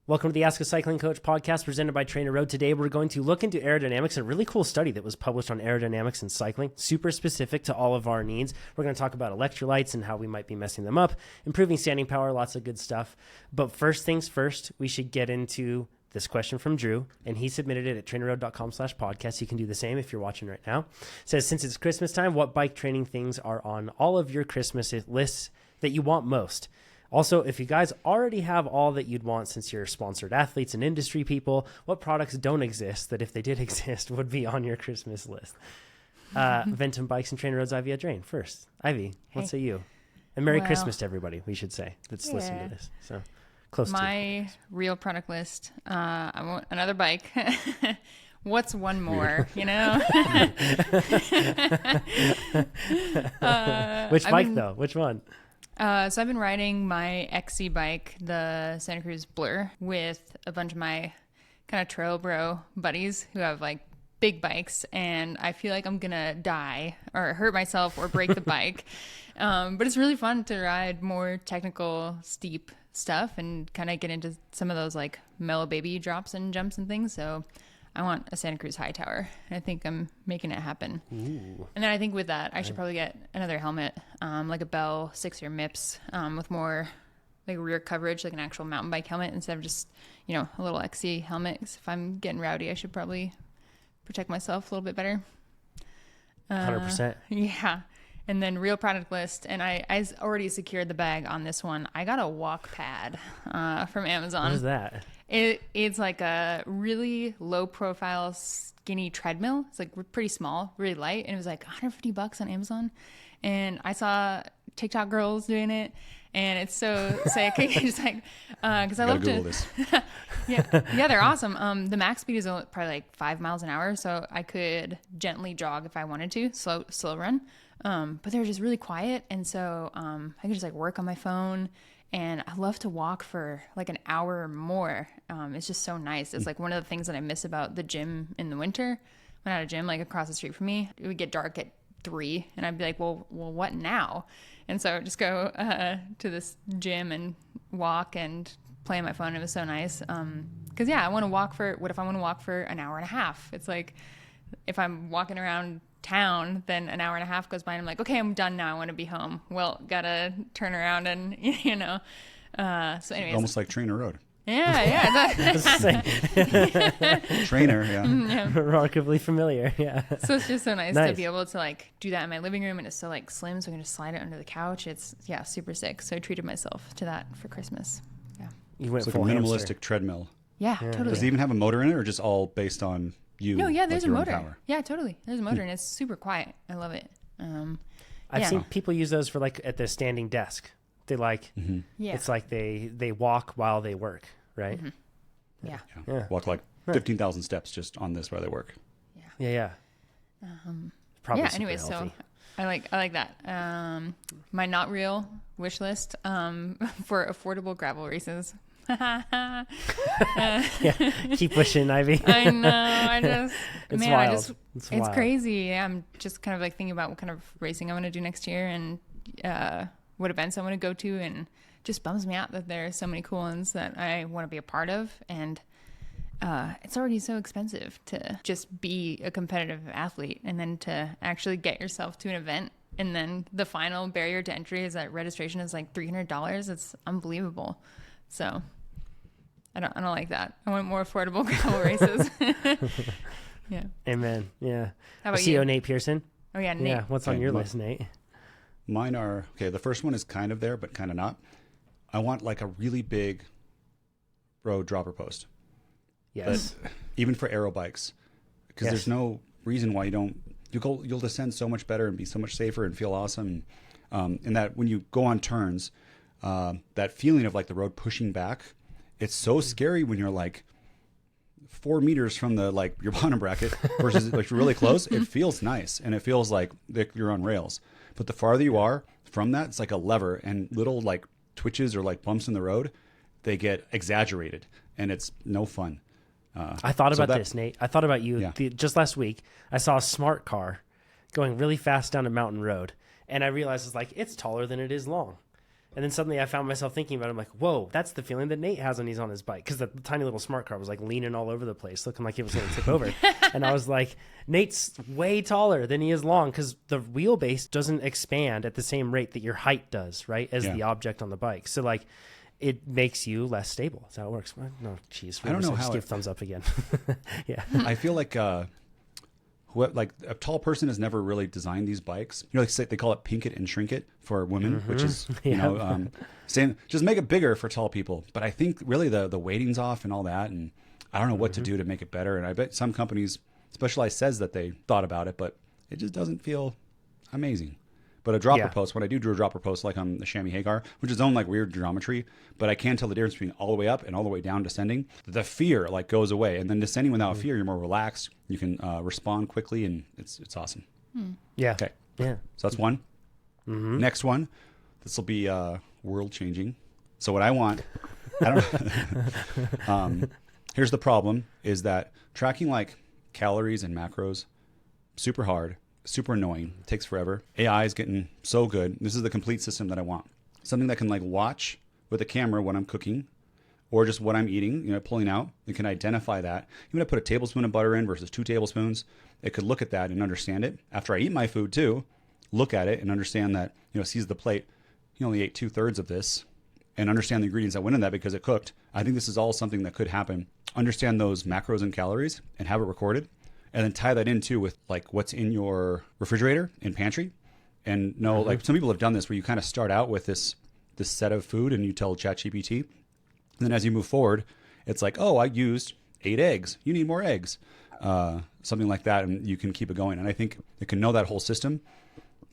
Welcome to the Ask a Cycling Coach podcast presented by TrainerRoad. Today we're going to look into aerodynamics, a really cool study that was published on aerodynamics and cycling, super specific to all of our needs. We're going to talk about electrolytes and how we might be messing them up, improving standing power, lots of good stuff. But first things first, we should get into this question from Drew, and he submitted it at trainerroad.com/podcast. You can do the same if you're watching right now. It says, since it's Christmas time, what bike training things are on all of your Christmas lists that you want most? Also, if you guys already have all that you'd want since you're sponsored athletes and industry people, what products don't exist that if they did exist would be on your Christmas list? Ventum Bikes and TrainerRoad's Ivy Drain. First, Ivy, what say you? And Merry Christmas to everybody, we should say, that's listening to this. So close to my real product list. I want another bike. What's one more, you know? Which bike, though? Which one? So I've been riding my XC bike, the Santa Cruz Blur, with a bunch of my kind of trail bro buddies who have like big bikes, and I feel like I'm gonna die or hurt myself or break the bike. But it's really fun to ride more technical, steep stuff and kind of get into some of those like mellow baby drops and jumps and things. So I want a Santa Cruz high tower. I think I'm making it happen. Ooh. And then I think with that, I should probably get another helmet, like a Bell 6-year MIPS, with more like rear coverage, like an actual mountain bike helmet instead of just, you know, a little XC helmet. 'Cause if I'm getting rowdy, I should probably protect myself a little bit better. 100%. Yeah. And then real product list, and I already secured the bag on this one. I got a walk pad from Amazon. What is that? It's like a really low profile skinny treadmill. It's like pretty small, really light, and it was like $150 on Amazon. And I saw TikTok girls doing it, and it's so sick. It's like because I love to. This. yeah, they're awesome. The max speed is probably like 5 miles an hour, so I could gently jog if I wanted to, slow run. But they're just really quiet, and so I could just like work on my phone. And I love to walk for like an hour or more. It's just so nice. It's like one of the things that I miss about the gym in the winter. When I had a gym like across the street from me, it would get dark at 3, and I'd be like, well, what now? And so I'd just go to this gym and walk and play on my phone. It was so nice. Because I want to walk for. What if I want to walk for an hour and a half? It's like if I'm walking around town, then an hour and a half goes by and I'm like, okay, I'm done now, I want to be home. Well, gotta turn around and so anyways, almost like TrainerRoad. Yeah Trainer, yeah. Remarkably familiar. So it's just so nice to be able to like do that in my living room, and it's so like slim, so I can just slide it under the couch. It's super sick. So I treated myself to that for Christmas. You went it's like a minimalistic treadmill. Yeah, totally. Does it even have a motor in it, or just all based on you? No, there's a motor. Power? Yeah, totally. There's a motor, and it's super quiet. I love it. I've seen people use those for like at the standing desk. They like, it's like they walk while they work, right? Mm-hmm. Yeah. Walk like 15,000 steps just on this while they work. Yeah. Probably anyway, healthy. So I like that. My not real wish list for affordable gravel races. Keep wishing, Ivy. I know. It's wild. It's crazy. I'm just kind of like thinking about what kind of racing I want to do next year and what events I want to go to, and just bums me out that there are so many cool ones that I want to be a part of, and it's already so expensive to just be a competitive athlete, and then to actually get yourself to an event, and then the final barrier to entry is that registration is like $300. It's unbelievable. So I don't like that. I want more affordable gravel races. Yeah. Amen. Yeah. How about you? Nate Pearson. Oh yeah, Nate. Yeah. What's on your list, Nate? Mine are the first one is kind of there, but kind of not. I want like a really big road dropper post. Yes. But even for aero bikes, because there's no reason why you'll descend so much better and be so much safer and feel awesome. And that when you go on turns, that feeling of like the road pushing back, it's so scary when you're like 4 meters from the like your bottom bracket versus like really close. It feels nice and it feels like you're on rails. But the farther you are from that, it's like a lever, and little like twitches or like bumps in the road, they get exaggerated, and it's no fun. I thought about this, Nate. I thought about you. Yeah. Just last week, I saw a smart car going really fast down a mountain road, and I realized it's taller than it is long. And then suddenly I found myself thinking about it. I'm like, whoa, that's the feeling that Nate has when he's on his bike. Because the tiny little smart car was like leaning all over the place, looking like it was going to tip over. And I was like, Nate's way taller than he is long, because the wheelbase doesn't expand at the same rate that your height does, right, as the object on the bike. So like, it makes you less stable. That's how it works. No, geez. I don't know how give thumbs up again. Yeah. I feel like a tall person has never really designed these bikes. You know, like they call it pink it and shrink it for women, which is, you know, same, just make it bigger for tall people. But I think really the weighting's off and all that. And I don't know what to do to make it better. And I bet some companies, Specialized says that they thought about it, but it just doesn't feel amazing. But a dropper post, when I do a dropper post, like on the Chamois Hagar, which is own like weird geometry, but I can tell the difference between all the way up and all the way down descending. The fear like goes away, and then descending without fear, you're more relaxed. You can respond quickly, and it's awesome. Yeah. Okay. Yeah. So that's one. Next one, this will be world changing. So what I want, I don't. Here's the problem: is that tracking like calories and macros, super hard. Super annoying. It takes forever. AI is getting so good. This is the complete system that I want. Something that can like watch with a camera when I'm cooking or just what I'm eating, you know, pulling out. It can identify that. Even if I put a tablespoon of butter in versus 2 tablespoons, it could look at that and understand it. After I eat my food too, look at it and understand that, you know, sees the plate. He only ate 2/3 of this, and understand the ingredients that went in that because it cooked. I think this is all something that could happen. Understand those macros and calories and have it recorded. And then tie that into with like what's in your refrigerator and pantry. And know, like some people have done this where you kind of start out with this set of food and you tell ChatGPT. And then as you move forward, it's like, oh, I used 8 eggs. You need more eggs. Something like that. And you can keep it going. And I think it can know that whole system.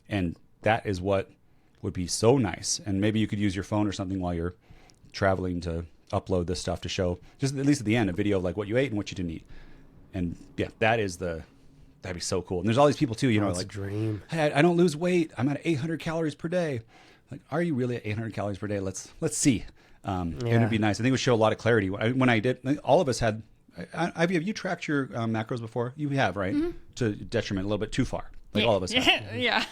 And that is what would be so nice. And maybe you could use your phone or something while you're traveling to upload this stuff to show, just at least at the end, a video of like what you ate and what you didn't eat. And yeah, that'd be so cool. And there's all these people too, you know, like, a dream. Hey, I don't lose weight. I'm at 800 calories per day. Like, are you really at 800 calories per day? Let's see. And it'd be nice. I think it would show a lot of clarity. When I did, all of us had, have you tracked your macros before? You have, right? To detriment a little bit too far. Like all of us have. Yeah.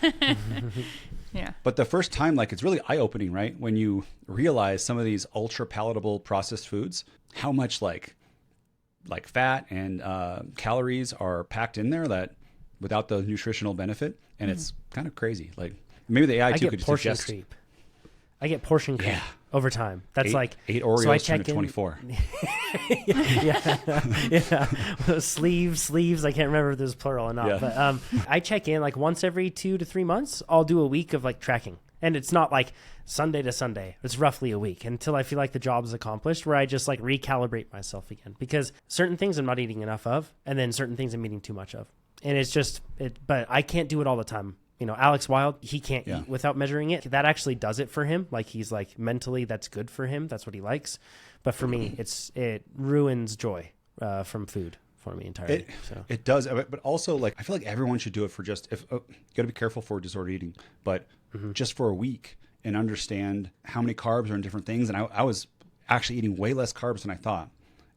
Yeah. But the first time, like, it's really eye-opening, right? When you realize some of these ultra palatable processed foods, how much like fat and calories are packed in there that without the nutritional benefit, and it's kind of crazy. Like maybe the AI too could suggest. Creep. I get portion creep over time. That's 8 Oreos so I turn check to 24. yeah. Sleeves. I can't remember if there's plural or not. Yeah. But I check in like once every 2 to 3 months. I'll do a week of like tracking. And it's not like Sunday to Sunday. It's roughly a week until I feel like the job is accomplished, where I just like recalibrate myself again, because certain things I'm not eating enough of, and then certain things I'm eating too much of. And it's just, but I can't do it all the time. You know, Alex Wild, he can't eat without measuring it. That actually does it for him. Like he's like mentally, that's good for him. That's what he likes. But for me, it ruins joy from food for me entirely. It does. But also like, I feel like everyone should do it for just, you got to be careful for disordered eating, but just for a week and understand how many carbs are in different things. And I was actually eating way less carbs than I thought.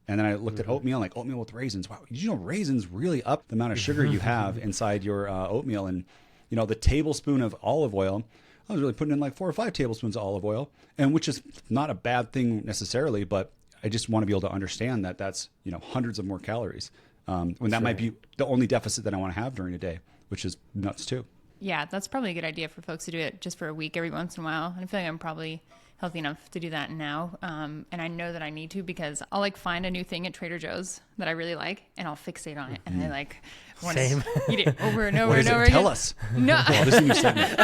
And then I looked at oatmeal, like oatmeal with raisins. Wow, did you know raisins really up the amount of sugar you have inside your oatmeal? And, you know, the tablespoon of olive oil, I was really putting in like 4 or 5 tablespoons of olive oil, and which is not a bad thing necessarily, but I just want to be able to understand that that's, you know, hundreds of more calories. When that might be the only deficit that I want to have during a day, which is nuts too. Yeah, that's probably a good idea for folks to do it just for a week every once in a while. And I feel like I'm probably healthy enough to do that now. And I know that I need to, because I'll like find a new thing at Trader Joe's that I really like, and I'll fixate on it. And I like want to eat it over and over and over again. Tell us. No. Well, this is a new segment.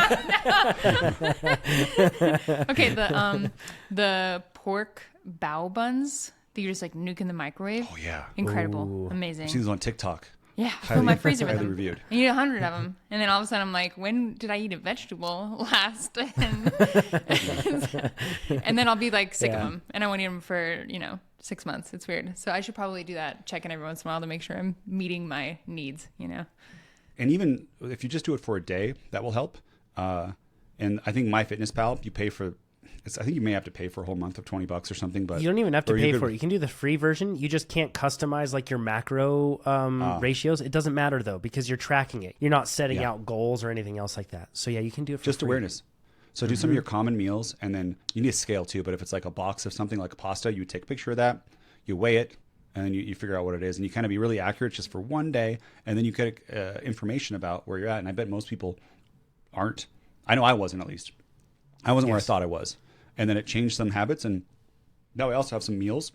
Okay, the pork bao buns that you just like nuke in the microwave. Oh yeah. Incredible. Ooh. Amazing. I've seen these on TikTok. Yeah, fill my freezer with highly them. reviewed. I eat 100 of them, and then all of a sudden I'm like, when did I eat a vegetable last? And then I'll be like sick of them, and I won't eat them for 6 months. It's weird. So I should probably do that, check in every once in a while to make sure I'm meeting my needs. And even if you just do it for a day, that will help. And I think MyFitnessPal, you pay for. I think you may have to pay for a whole month of $20 or something, but you don't even have to pay for it. You can do the free version. You just can't customize like your macro ratios. It doesn't matter though, because you're tracking it. You're not setting out goals or anything else like that. So yeah, you can do it for just free. Awareness. So do some of your common meals, and then you need a scale too. But if it's like a box of something like pasta, you take a picture of that, you weigh it, and then you figure out what it is, and you kind of be really accurate just for one day, and then you get information about where you're at. And I bet most people aren't. I know I wasn't, at least. I wasn't where I thought I was. And then it changed some habits, and now I also have some meals.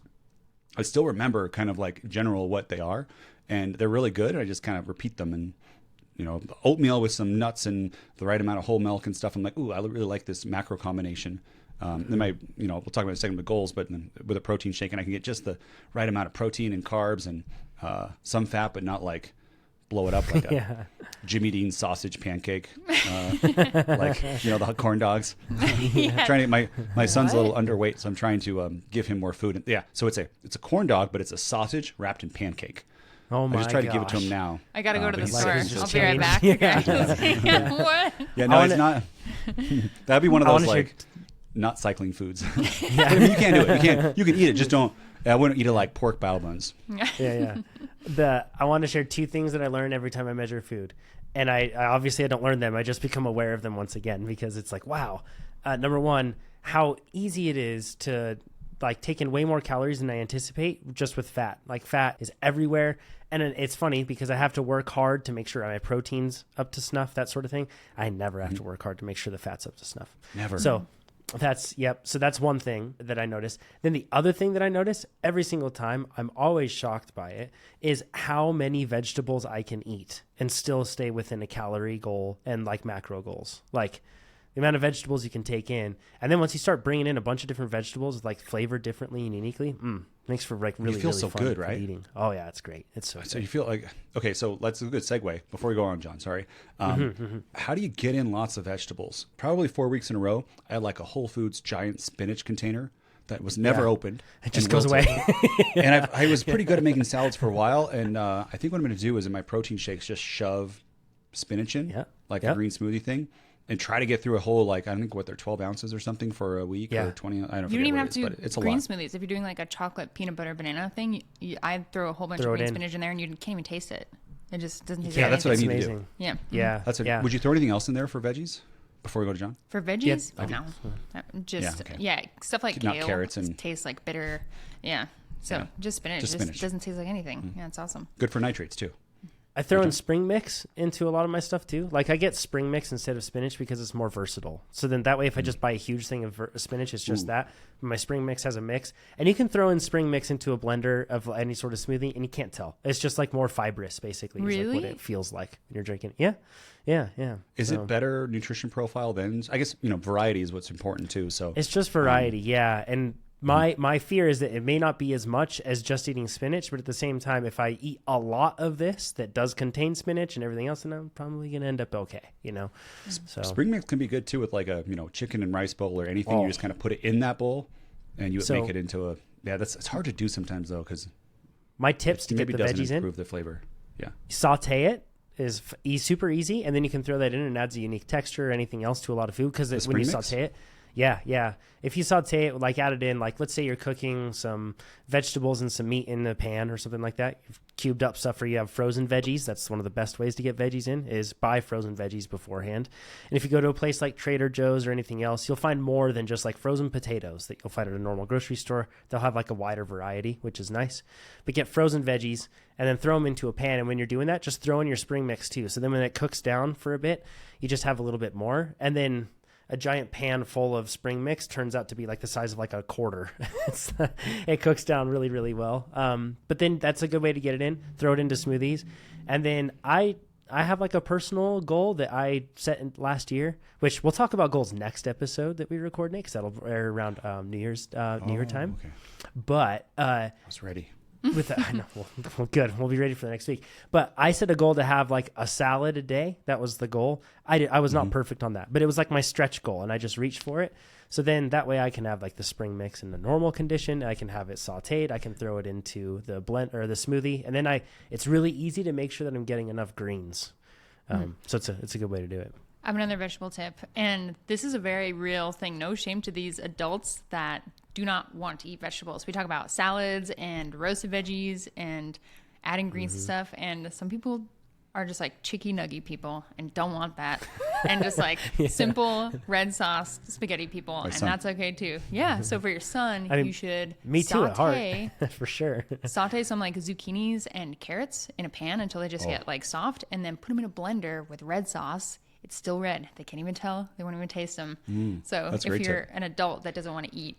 I still remember kind of like general what they are, and they're really good. And I just kind of repeat them, and oatmeal with some nuts and the right amount of whole milk and stuff. I'm like, ooh, I really like this macro combination. Then we'll talk about in a second the goals, but then with a protein shake, and I can get just the right amount of protein and carbs and some fat, but not like blow it up like a Jimmy Dean sausage pancake, the corn dogs. Trying to, my son's a little underweight, so I'm trying to give him more food. Yeah, so it's a corn dog, but it's a sausage wrapped in pancake. Oh my! I just try to give it to him now. I gotta go to the store. I'll be changed. right back. What? Yeah, no, it's not. That'd be one of those not cycling foods. I mean, you can't do it. You can eat it. Just don't. I wouldn't eat it like pork bow buns. Yeah. I want to share two things that I learn every time I measure food, and I obviously I don't learn them. I just become aware of them once again because it's like, wow. Number one, how easy it is to like take in way more calories than I anticipate just with fat. Like fat is everywhere. And it's funny because I have to work hard to make sure my protein's up to snuff, that sort of thing. I never have to work hard to make sure the fat's up to snuff. Never. So that's one thing that I notice. Then the other thing that I notice every single time, I'm always shocked by it, is how many vegetables I can eat and still stay within a calorie goal and like macro goals. Like the amount of vegetables you can take in. And then once you start bringing in a bunch of different vegetables like flavored differently and uniquely, makes for like really, you feel really so fun good, right? eating. Oh yeah, it's great. It's so you feel like, okay, so let's do a good segue before we go on, John. Sorry. How do you get in lots of vegetables? Probably 4 weeks in a row, I had like a Whole Foods giant spinach container that was never opened. It just goes away. And I was pretty good at making salads for a while. And I think what I'm going to do is in my protein shakes, just shove spinach in, like a green smoothie thing. And try to get through a whole, I think they're 12 ounces or something for a week or 20. I don't know. You don't even have to do do green smoothies. If you're doing like a chocolate peanut butter banana thing, I throw a whole bunch of green spinach in there and you can't even taste it. It just doesn't taste like that's what I need anything. to do. Yeah. Yeah. That's it. Would you throw anything else in there for veggies before we go to John? For veggies? Yep. No. Just, okay. Stuff like Not kale. Carrots and tastes like bitter. Yeah. So just spinach. Just spinach. Doesn't taste like anything. Yeah, it's awesome. Good for nitrates too. I throw in spring mix into a lot of my stuff too. Like I get spring mix instead of spinach because it's more versatile. So then that way, if I just buy a huge thing of spinach, it's just that. My spring mix has a mix, and you can throw in spring mix into a blender of any sort of smoothie, and you can't tell. It's just like more fibrous, basically. Is like what it feels like when you're drinking. Yeah. Is it better nutrition profile than? I guess variety is what's important too. So it's just variety, and. My fear is that it may not be as much as just eating spinach, but at the same time, if I eat a lot of this that does contain spinach and everything else, then I'm probably going to end up okay, So spring mix can be good too with like a chicken and rice bowl or anything. You just kind of put it in that bowl, and you make it into a it's hard to do sometimes though because my tips to get the veggies in, improve the flavor. Yeah, saute it is super easy, and then you can throw that in and it adds a unique texture or anything else to a lot of food because when you saute it. Yeah. If you saute it, add it in, let's say you're cooking some vegetables and some meat in the pan or something like that. You've cubed up stuff where you have frozen veggies. That's one of the best ways to get veggies in is buy frozen veggies beforehand. And if you go to a place like Trader Joe's or anything else, you'll find more than just frozen potatoes that you'll find at a normal grocery store. They'll have a wider variety, which is nice. But get frozen veggies and then throw them into a pan. And when you're doing that, just throw in your spring mix too. So then when it cooks down for a bit, you just have a little bit more. And then a giant pan full of spring mix turns out to be the size of a quarter. It cooks down really, really well. But then that's a good way to get it in. Throw it into smoothies. And then I have a personal goal that I set in last year, which we'll talk about goals next episode that we record next. That'll air around New Year time. Okay. But I was ready. I know. Well, good. We'll be ready for the next week. But I set a goal to have a salad a day. That was the goal. I was not perfect on that, but it was my stretch goal, and I just reached for it. So then that way I can have the spring mix in the normal condition. I can have it sauteed. I can throw it into the blend or the smoothie, and then it's really easy to make sure that I'm getting enough greens. So it's a good way to do it. I have another vegetable tip, and this is a very real thing. No shame to these adults that do not want to eat vegetables. We talk about salads and roasted veggies and adding greens and stuff, and some people are just like chicky nuggy people and don't want that. And just like simple red sauce spaghetti people. And son. that's okay too. Yeah. So for your son, I mean, you should Me too at saute, heart, for sure. saute some like zucchinis and carrots in a pan until they just get like soft, and then put them in a blender with red sauce. It's still red. They can't even tell. They won't even taste them. So that's a if great you're tip. an adult that doesn't want to eat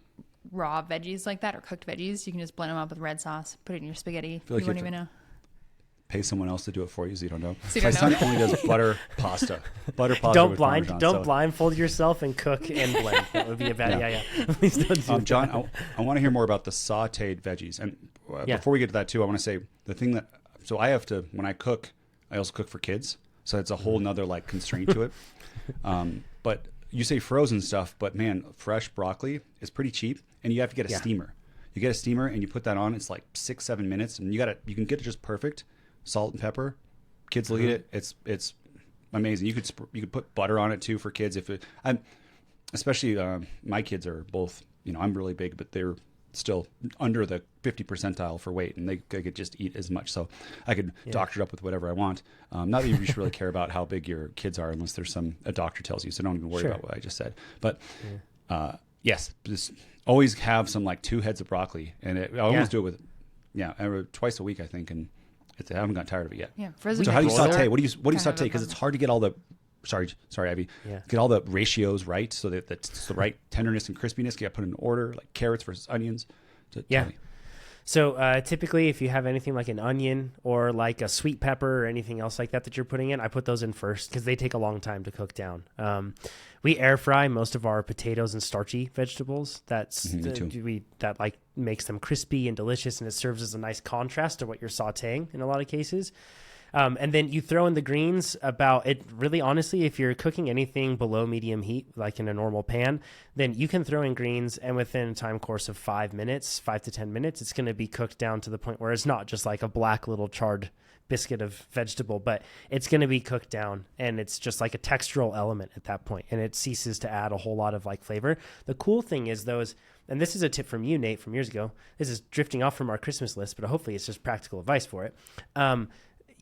raw veggies like that or cooked veggies, you can just blend them up with red sauce, put it in your spaghetti. feel like You you won't have even to- know. Pay someone else to do it for you so you don't know. So you My don't son know? only does butter pasta. Butter pasta Don't with blind, Parmesan, don't so- blindfold yourself and cook and blend. That would be a bad. Yeah. Please don't do John, that. I want to hear more about the sautéed veggies. And Yeah. before we get to that too, I want to say the thing that, so I have to, when I cook, I also cook for kids. So it's a whole nother like constraint to it. But you say frozen stuff, but man, fresh broccoli is pretty cheap, and you have to get a steamer. You get a steamer and you put that on. It's like 6-7 minutes, and you can get it just perfect. Salt and pepper. Kids will eat it. It's amazing. You could put butter on it too for kids especially my kids are both. I'm really big, but they're still under the 50 percentile for weight, and they could just eat as much. So I could doctor it up with whatever I want. Not that you should really care about how big your kids are unless there's a doctor tells you. So don't even worry about what I just said. But yes, just always have some like 2 heads of broccoli, and I almost do it with twice a week, I think, and I haven't gotten tired of it yet. Yeah. Frozen So how do you veggies saute? are What do you kind of saute? a Because it's problem. hard to get all the sorry, Ivy. Yeah. Get all the ratios right so that it's the right tenderness and crispiness. You got to put in order, like carrots versus onions. Yeah. Tell me. So typically, if you have anything like an onion or like a sweet pepper or anything else like that you're putting in, I put those in first because they take a long time to cook down. We air fry most of our potatoes and starchy vegetables. That like makes them crispy and delicious, and it serves as a nice contrast to what you're sautéing in a lot of cases. And then you throw in the greens really honestly, if you're cooking anything below medium heat, like in a normal pan, then you can throw in greens, and within a time course of 5 to 10 minutes, it's going to be cooked down to the point where it's not just like a black little charred biscuit of vegetable, but it's going to be cooked down, and it's just like a textural element at that point, and it ceases to add a whole lot of like flavor. The cool thing is and this is a tip from you, Nate, from years ago. This is drifting off from our Christmas list, but hopefully it's just practical advice for it.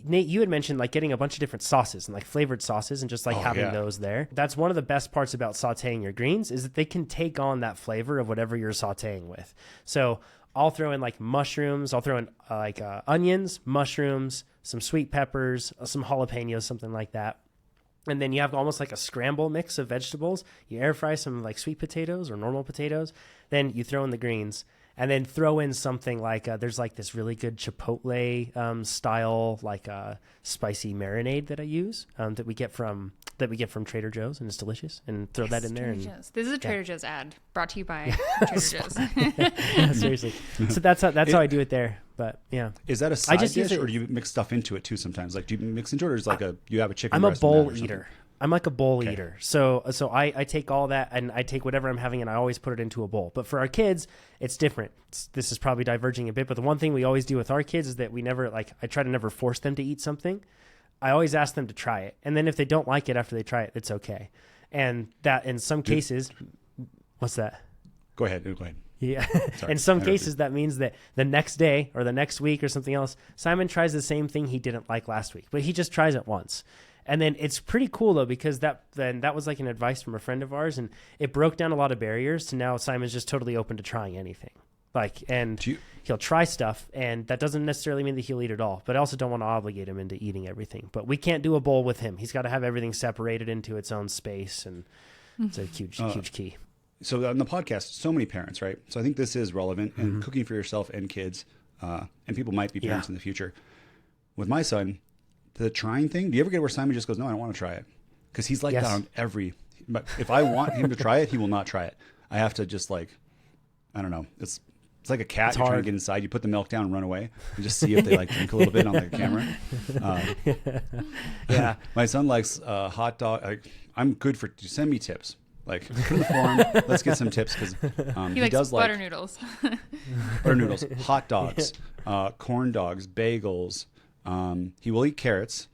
Nate, you had mentioned like getting a bunch of different sauces and like flavored sauces and just like having those there. That's one of the best parts about sauteing your greens is that they can take on that flavor of whatever you're sauteing with. So I'll throw in like mushrooms. I'll throw in onions, mushrooms, some sweet peppers, some jalapenos, something like that. And then you have almost like a scramble mix of vegetables. You air fry some like sweet potatoes or normal potatoes. Then you throw in the greens. And then throw in something like there's like this really good Chipotle style like spicy marinade that I use that we get from Trader Joe's, and it's delicious. And throw that in there. Trader Joe's. This is a Trader Joe's ad brought to you by Trader Joe's. Yeah, seriously. So that's how I do it there. But yeah, Is that a side just use dish, it- or do you mix stuff into it too sometimes? Like, do you mix into it, or is it like you have a chicken I'm a breast in that bowl or something? eater. I'm like a bowl eater. So I take all that and I take whatever I'm having and I always put it into a bowl. But for our kids, it's different. This is probably diverging a bit, but the one thing we always do with our kids is that we never I try to never force them to eat something. I always ask them to try it. And then if they don't like it after they try it, it's okay. And that in some cases, what's that? Go ahead. Yeah. Sorry, In some I interrupted. cases, that means that the next day or the next week or something else, Simon tries the same thing he didn't like last week, but he just tries it once. And then it's pretty cool though, because that was like an advice from a friend of ours, and it broke down a lot of barriers to now Simon's just totally open to trying anything. He'll try stuff, and that doesn't necessarily mean that he'll eat it all, but I also don't want to obligate him into eating everything. But we can't do a bowl with him. He's got to have everything separated into its own space, and it's a huge key. So on the podcast, so many parents, right? So I think this is relevant, and cooking for yourself and kids, and people might be parents in the future. With my son, the trying thing, do you ever get where Simon just goes, no, I don't want to try it? Because he's like that on but if I want him to try it, he will not try it. I have to just I don't know. It's like a cat. It's You're trying to hard. get inside. You put the milk down and run away and just see if they drink a little bit on the camera. Yeah. My son likes hot dog. I'm good for, send me tips. Put in the form. Let's get some tips because He likes does butter noodles. butter noodles, hot dogs, corn dogs, bagels. He will eat carrots.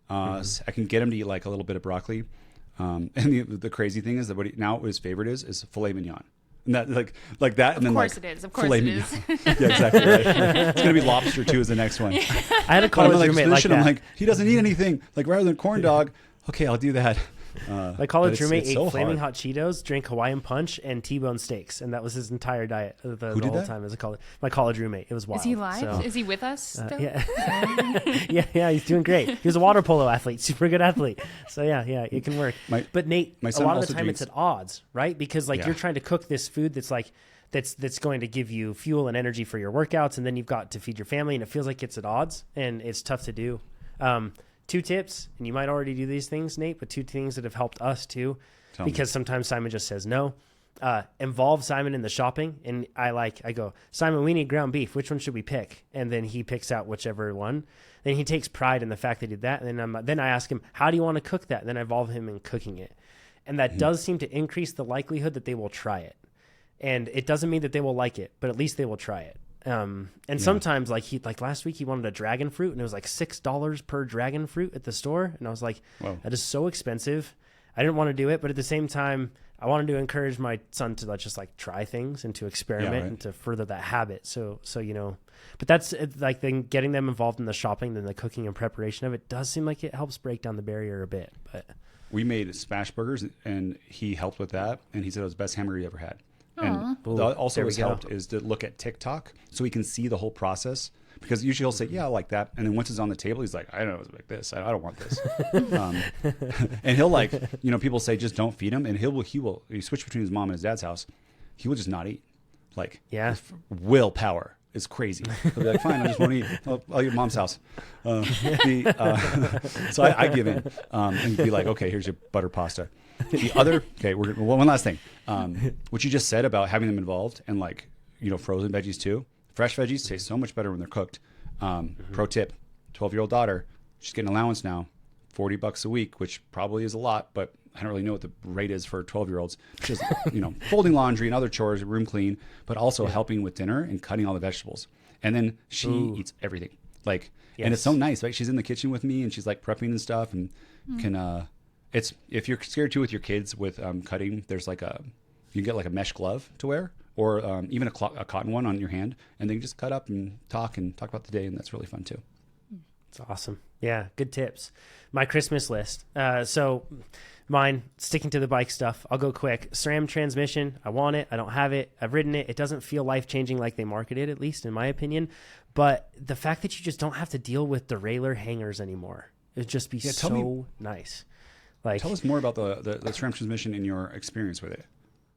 I can get him to eat like a little bit of broccoli. And the crazy thing is that what his favorite is filet mignon. And that like that. Of and course then, it is. Of course it is. Yeah, exactly. Right. It's gonna be lobster too is the next one. I had a college roommate like that. I'm like, he doesn't eat anything. Like rather than corn dog, okay, I'll do that. My college roommate ate so flaming hard. hot Cheetos, drank Hawaiian Punch, and T-bone steaks, and that was his entire diet the did whole that? time as a college. My college roommate. It was wild. Is he live? So, Is he with us still? yeah. yeah, he's doing great. He was a water polo athlete, super good athlete. So yeah, it can work. But Nate, my a son lot of also the time drinks- it's at odds, right? Because like Yeah. you're trying to cook this food that's like that's going to give you fuel and energy for your workouts, and then you've got to feed your family, and it feels like it's at odds, and it's tough to do. 2 tips, and you might already do these things, Nate, but 2 things that have helped us too, because sometimes Simon just says no. Involve Simon in the shopping, and I go, Simon, we need ground beef. Which one should we pick? And then he picks out whichever one. Then he takes pride in the fact that he did that. And then I ask him, how do you want to cook that? And then I involve him in cooking it. And that does seem to increase the likelihood that they will try it. And it doesn't mean that they will like it, but at least they will try it. Sometimes like last week he wanted a dragon fruit, and it was like $6 per dragon fruit at the store. And I was like, Whoa. that is so expensive. I didn't want to do it, but at the same time, I wanted to encourage my son to just like try things and to experiment and to further that habit. So, but that's like then getting them involved in the shopping, then the cooking and preparation of it does seem like it helps break down the barrier a bit. But we made smash burgers, and he helped with that, and he said it was the best hamburger he ever had. And also what's helped is to look at TikTok so he can see the whole process, because usually he'll say, yeah, I like that. And then once it's on the table, he's like, I don't know, it's like this. I don't want this. And he'll people say, just don't feed him. And he switch between his mom and his dad's house. He will just not eat. Like, willpower is crazy. He'll be like, fine, I just won't eat. I'll eat mom's house. So I give in and be like, okay, here's your butter pasta. The other, one last thing. What you just said about having them involved, and frozen veggies too. Fresh veggies taste so much better when they're cooked. Pro tip: 12-year-old daughter, she's getting allowance now, $40 a week, which probably is a lot, but I don't really know what the rate is for 12-year-olds. Just folding laundry and other chores, room clean, but also helping with dinner and cutting all the vegetables. And then she eats everything. And it's so nice, right? She's in the kitchen with me, and she's like prepping and stuff, and can. It's if you're scared too with your kids with cutting, there's you can get like a mesh glove to wear, or even a cotton one on your hand, and then you just cut up and talk about the day, and that's really fun too. It's awesome. Yeah, good tips. My Christmas list. So mine, sticking to the bike stuff, I'll go quick. SRAM transmission, I want it. I don't have it. I've ridden it. It doesn't feel life-changing like they market it, at least in my opinion. But the fact that you just don't have to deal with derailleur hangers anymore, it would just be nice. Tell us more about the SRAM transmission and your experience with it.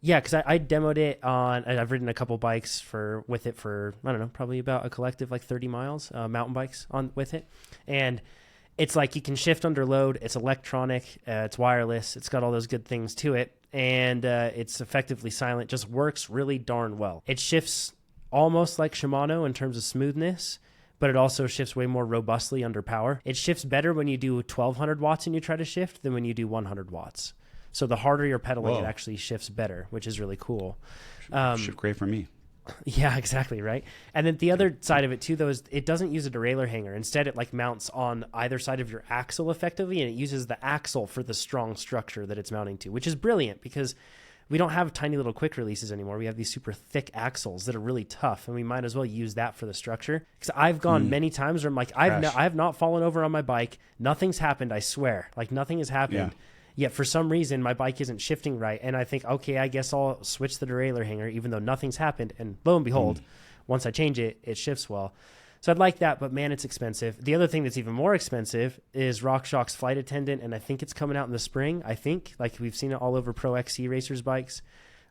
Yeah, because I demoed it on, and I've ridden a couple bikes with it for, I don't know, probably about a collective 30 miles, mountain bikes with it. And it's like you can shift under load. It's electronic. It's wireless. It's got all those good things to it. And it's effectively silent. Just works really darn well. It shifts almost like Shimano in terms of smoothness, but it also shifts way more robustly under power. It shifts better when you do 1200 watts and you try to shift than when you do 100 watts. So the harder you're pedaling, it actually shifts better, which is really cool. Shift great for me. Yeah, exactly, right? And then the other side of it too, though, is it doesn't use a derailleur hanger. Instead, it mounts on either side of your axle effectively, and it uses the axle for the strong structure that it's mounting to, which is brilliant because we don't have tiny little quick releases anymore. We have these super thick axles that are really tough, and we might as well use that for the structure. Because I've gone many times where I'm like, I have not fallen over on my bike. Nothing's happened, I swear. Nothing has happened. Yeah. Yet for some reason, my bike isn't shifting right. And I think, okay, I guess I'll switch the derailleur hanger, even though nothing's happened. And lo and behold, once I change it, it shifts well. So I'd like that, but man, it's expensive. The other thing that's even more expensive is RockShox's Flight Attendant, and I think it's coming out in the spring. I think, we've seen it all over Pro XC racers' bikes.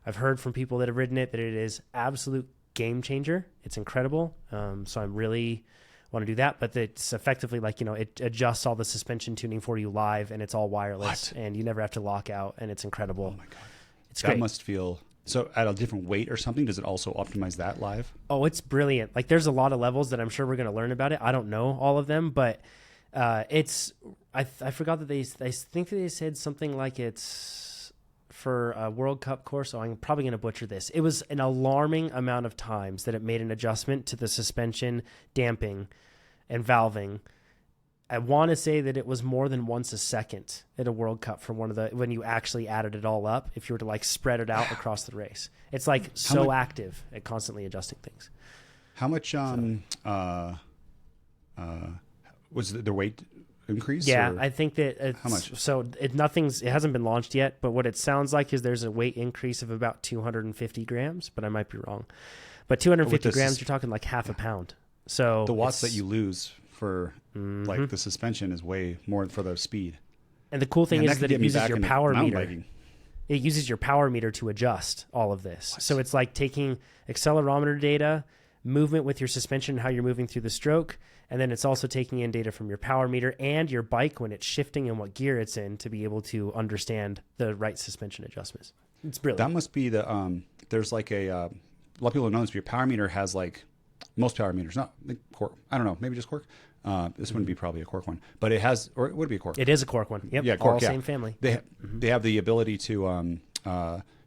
I've heard from people that have ridden it that it is absolute game changer. It's incredible. So I'm really want to do that, but it's effectively it adjusts all the suspension tuning for you live, and it's all wireless, and you never have to lock out, and it's incredible. Oh my God. It's great. That must feel so at a different weight or something. Does it also optimize that live? Oh, it's brilliant. There's a lot of levels that I'm sure we're going to learn about it. I don't know all of them, but it's I forgot that they think that they said something like it's for a World Cup course. So I'm probably going to butcher this. It was an alarming amount of times that it made an adjustment to the suspension damping and valving I want to say that it was more than once a second at a World Cup for when you actually added it all up, if you were to like spread it out across the race. It's like active at constantly adjusting things. How much was their weight increase? Yeah, or? I think that How much? So it hasn't been launched yet, but what it sounds like is there's a weight increase of about 250 grams, but I might be wrong. But 250 grams, you're talking like half a pound. So the watts that you lose for like the suspension is way more for the speed. And the cool thing is that it uses your power meter. Biking. It uses your power meter to adjust all of this. So it's like taking accelerometer data, movement with your suspension, how you're moving through the stroke, and then it's also taking in data from your power meter and your bike when it's shifting and what gear it's in to be able to understand the right suspension adjustments. It's brilliant. That must be the there's like a lot of people don't know this, but your power meter has like most power meters, not like Cork. I don't know, maybe just Cork. This wouldn't be probably a Cork one, but it has, or it would be a Cork. It is a Cork one. Yep. Yeah, Cork. All same family. They have the ability to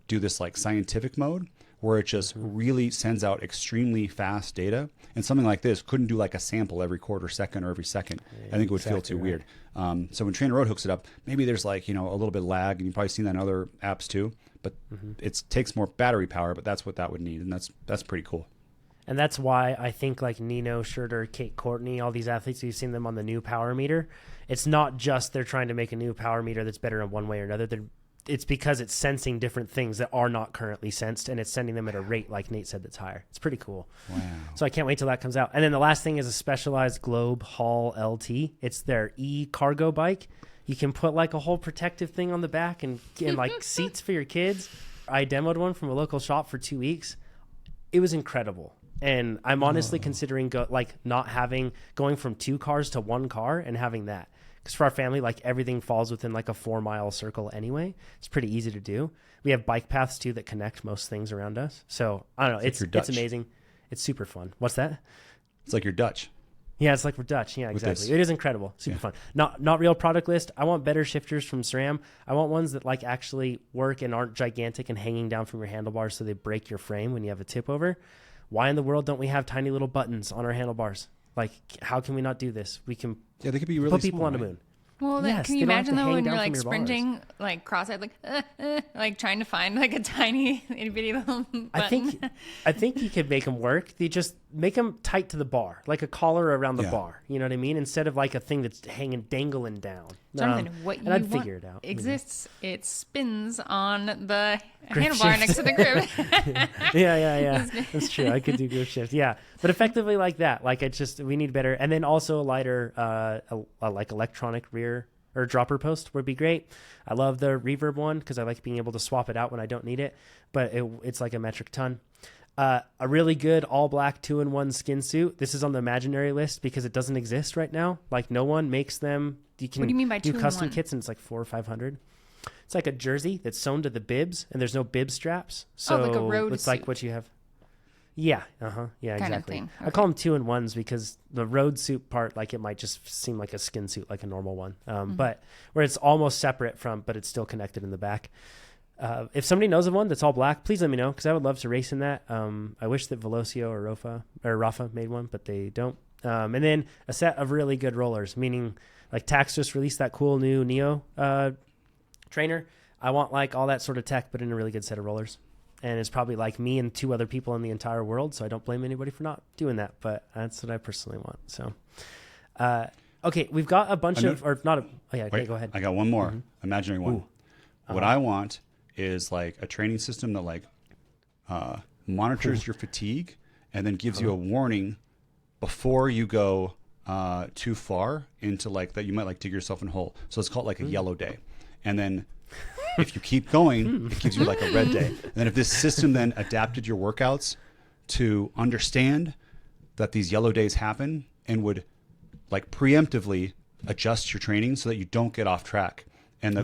do this like scientific mode where it just really sends out extremely fast data. And something like this couldn't do like a sample every quarter second or every second. I think it would feel too weird. So when TrainerRoad hooks it up, maybe there's like, a little bit of lag, and you've probably seen that in other apps too, but it takes more battery power, but that's what that would need. And that's pretty cool. And that's why I think like Nino Schurter, Kate Courtney, all these athletes, you've seen them on the new power meter. It's not just they're trying to make a new power meter that's better in one way or another. It's because it's sensing different things that are not currently sensed, and it's sending them at a rate, like Nate said, that's higher. It's pretty cool. Wow. So I can't wait till that comes out. And then the last thing is a Specialized Globe Haul LT. It's their e-cargo bike. You can put like a whole protective thing on the back and like seats for your kids. I demoed one from a local shop for 2 weeks. It was incredible. And I'm honestly considering going from 2 cars to 1 car and having that. Because for our family, like everything falls within like a 4-mile circle anyway. It's pretty easy to do. We have bike paths too that connect most things around us. So I don't know. It's amazing. It's super fun. What's that? It's like you're Dutch. Yeah, it's like we're Dutch. Yeah, exactly. It is incredible. Super fun. Not real product list. I want better shifters from SRAM. I want ones that like actually work and aren't gigantic and hanging down from your handlebars so they break your frame when you have a tip over. Why in the world don't we have tiny little buttons on our handlebars? Like, how can we not do this? We can they could be really put people small, on the right? moon. Well, Yes, can they you don't have to imagine though hang when down you're from like your sprinting, like cross-eyed, like trying to find like a tiny itty bitty little button? I think you could make them work. They just make them tight to the bar, like a collar around the bar. You know what I mean? Instead of like a thing that's dangling down. Jonathan, what and you I'd want figure it out. exists. It spins on the handlebar next to the grip. Yeah. That's true. I could do grip shift. Yeah, but effectively like that. Like we need better, and then also a lighter, like electronic rear or dropper post would be great. I love the reverb one because I like being able to swap it out when I don't need it. But it's like a metric ton. A really good all black 2-in-1 skin suit. This is on the imaginary list because it doesn't exist right now. Like no one makes them. You can What do you mean by do 2-in-1? custom kits and it's like $400 or $500. It's like a jersey that's sewn to the bibs and there's no bib straps. So like a road it's suit. like what you have. Yeah. Yeah, kind exactly. of thing. I call them 2-in-1s because the road suit part, like it might just seem like a skin suit, like a normal one. But where it's almost separate but it's still connected in the back. If somebody knows of one that's all black, please let me know because I would love to race in that. I wish that Velocio or Rafa made one, but they don't. And then a set of really good rollers, meaning like Tax just released that cool new Neo trainer. I want like all that sort of tech, but in a really good set of rollers. And it's probably like me and 2 other people in the entire world, so I don't blame anybody for not doing that. But that's what I personally want. So, okay, we've got a bunch of, or not a. Oh yeah, okay, go ahead. I got one more imaginary one. What I want is like a training system that like monitors your fatigue and then gives you a warning before you go too far into like that you might like dig yourself in a hole. So it's called like a yellow day. And then if you keep going, it gives you like a red day. And then if this system then adapted your workouts to understand that these yellow days happen and would like preemptively adjust your training so that you don't get off track. And the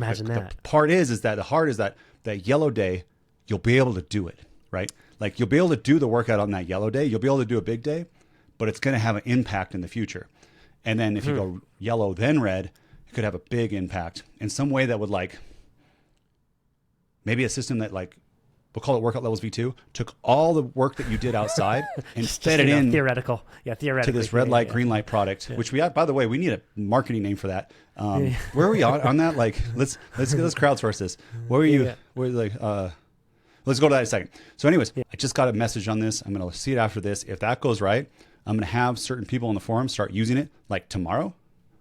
part is that the hard is that yellow day, you'll be able to do it, right? Like you'll be able to do the workout on that yellow day. You'll be able to do a big day, but it's going to have an impact in the future. And then if you go yellow, then red, it could have a big impact in some way that would like, maybe a system that like we'll call it workout levels V2, took all the work that you did outside and fed it in theoretical. Yeah, theoretically. To this red light, green light product, which we have, by the way, we need a marketing name for that. Where are we on that? Like, let's crowdsource this. Where are you? Let's go to that in a second. So anyways, I just got a message on this. I'm going to see it after this. If that goes right, I'm going to have certain people on the forum start using it like tomorrow.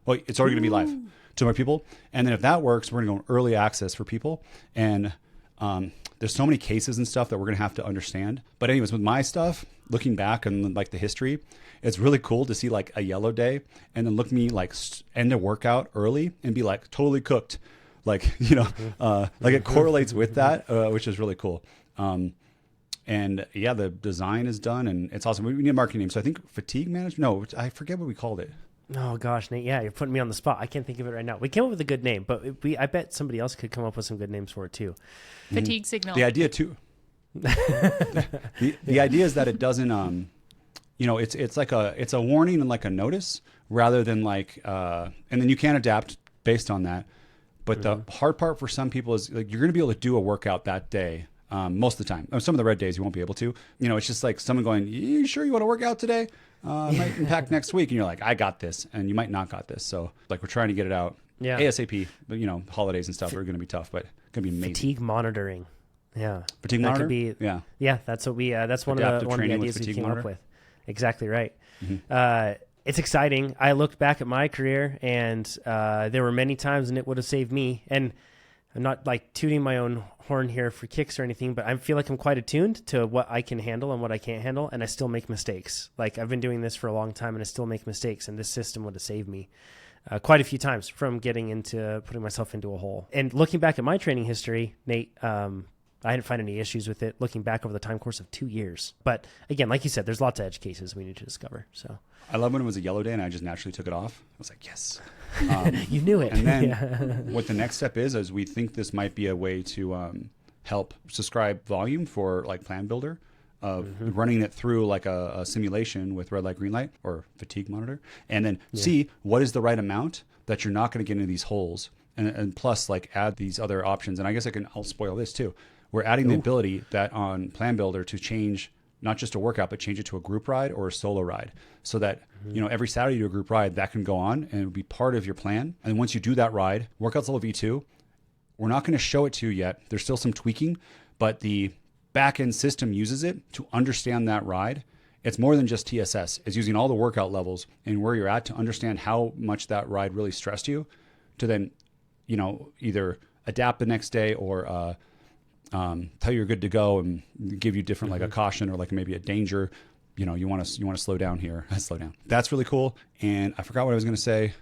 Well, it's already going to be live to more people. And then if that works, we're going to go early access for people. And there's so many cases and stuff that we're going to have to understand. But anyways, with my stuff, looking back on like the history, it's really cool to see like a yellow day and then look me like end a workout early and be like totally cooked. Like, like it correlates with that, which is really cool. And yeah, the design is done and it's awesome. We need a marketing name. So I think fatigue management. No, I forget what we called it. Oh gosh, Nate. Yeah, you're putting me on the spot. I can't think of it right now. We came up with a good name, but I bet somebody else could come up with some good names for it too. Fatigue signal. The idea too. the idea is that it doesn't, it's like it's a warning and like a notice rather than like, and then you can adapt based on that. But the hard part for some people is like, you're going to be able to do a workout that day. Most of the time. Some of the red days you won't be able to. It's just like someone going, you sure you want to work out today? It might impact next week. And you're like, I got this. And you might not got this. So like we're trying to get it out ASAP. But holidays and stuff are going to be tough, but it's going to be amazing. Fatigue monitoring. Yeah. Fatigue monitor? Could be, yeah, that's what that's one of the ideas we came up with. Exactly right. It's exciting. I looked back at my career and there were many times and it would have saved me. And I'm not like tooting my own horn here for kicks or anything, but I feel like I'm quite attuned to what I can handle and what I can't handle. And I still make mistakes. Like I've been doing this for a long time and I still make mistakes. And this system would have saved me quite a few times from getting into putting myself into a hole. And looking back at my training history, Nate, I didn't find any issues with it looking back over the time course of 2 years. But again, like you said, there's lots of edge cases we need to discover. So I love when it was a yellow day and I just naturally took it off. I was like, yes. You knew it. And then what the next step is we think this might be a way to help subscribe volume for like Plan Builder of running it through like a simulation with red light, green light or fatigue monitor. And then see what is the right amount that you're not going to get into these holes. And plus like add these other options. And I guess I'll spoil this too. We're adding the ability that on Plan Builder to change not just a workout, but change it to a group ride or a solo ride so that, every Saturday you do a group ride that can go on and it would be part of your plan. And once you do that ride, workouts level V2, we're not going to show it to you yet. There's still some tweaking, but the back-end system uses it to understand that ride. It's more than just TSS. It's using all the workout levels and where you're at to understand how much that ride really stressed you to then, either adapt the next day or tell you you're good to go and give you different like a caution or like maybe a danger. You want to slow down here. Slow down. That's really cool. And I forgot what I was going to say.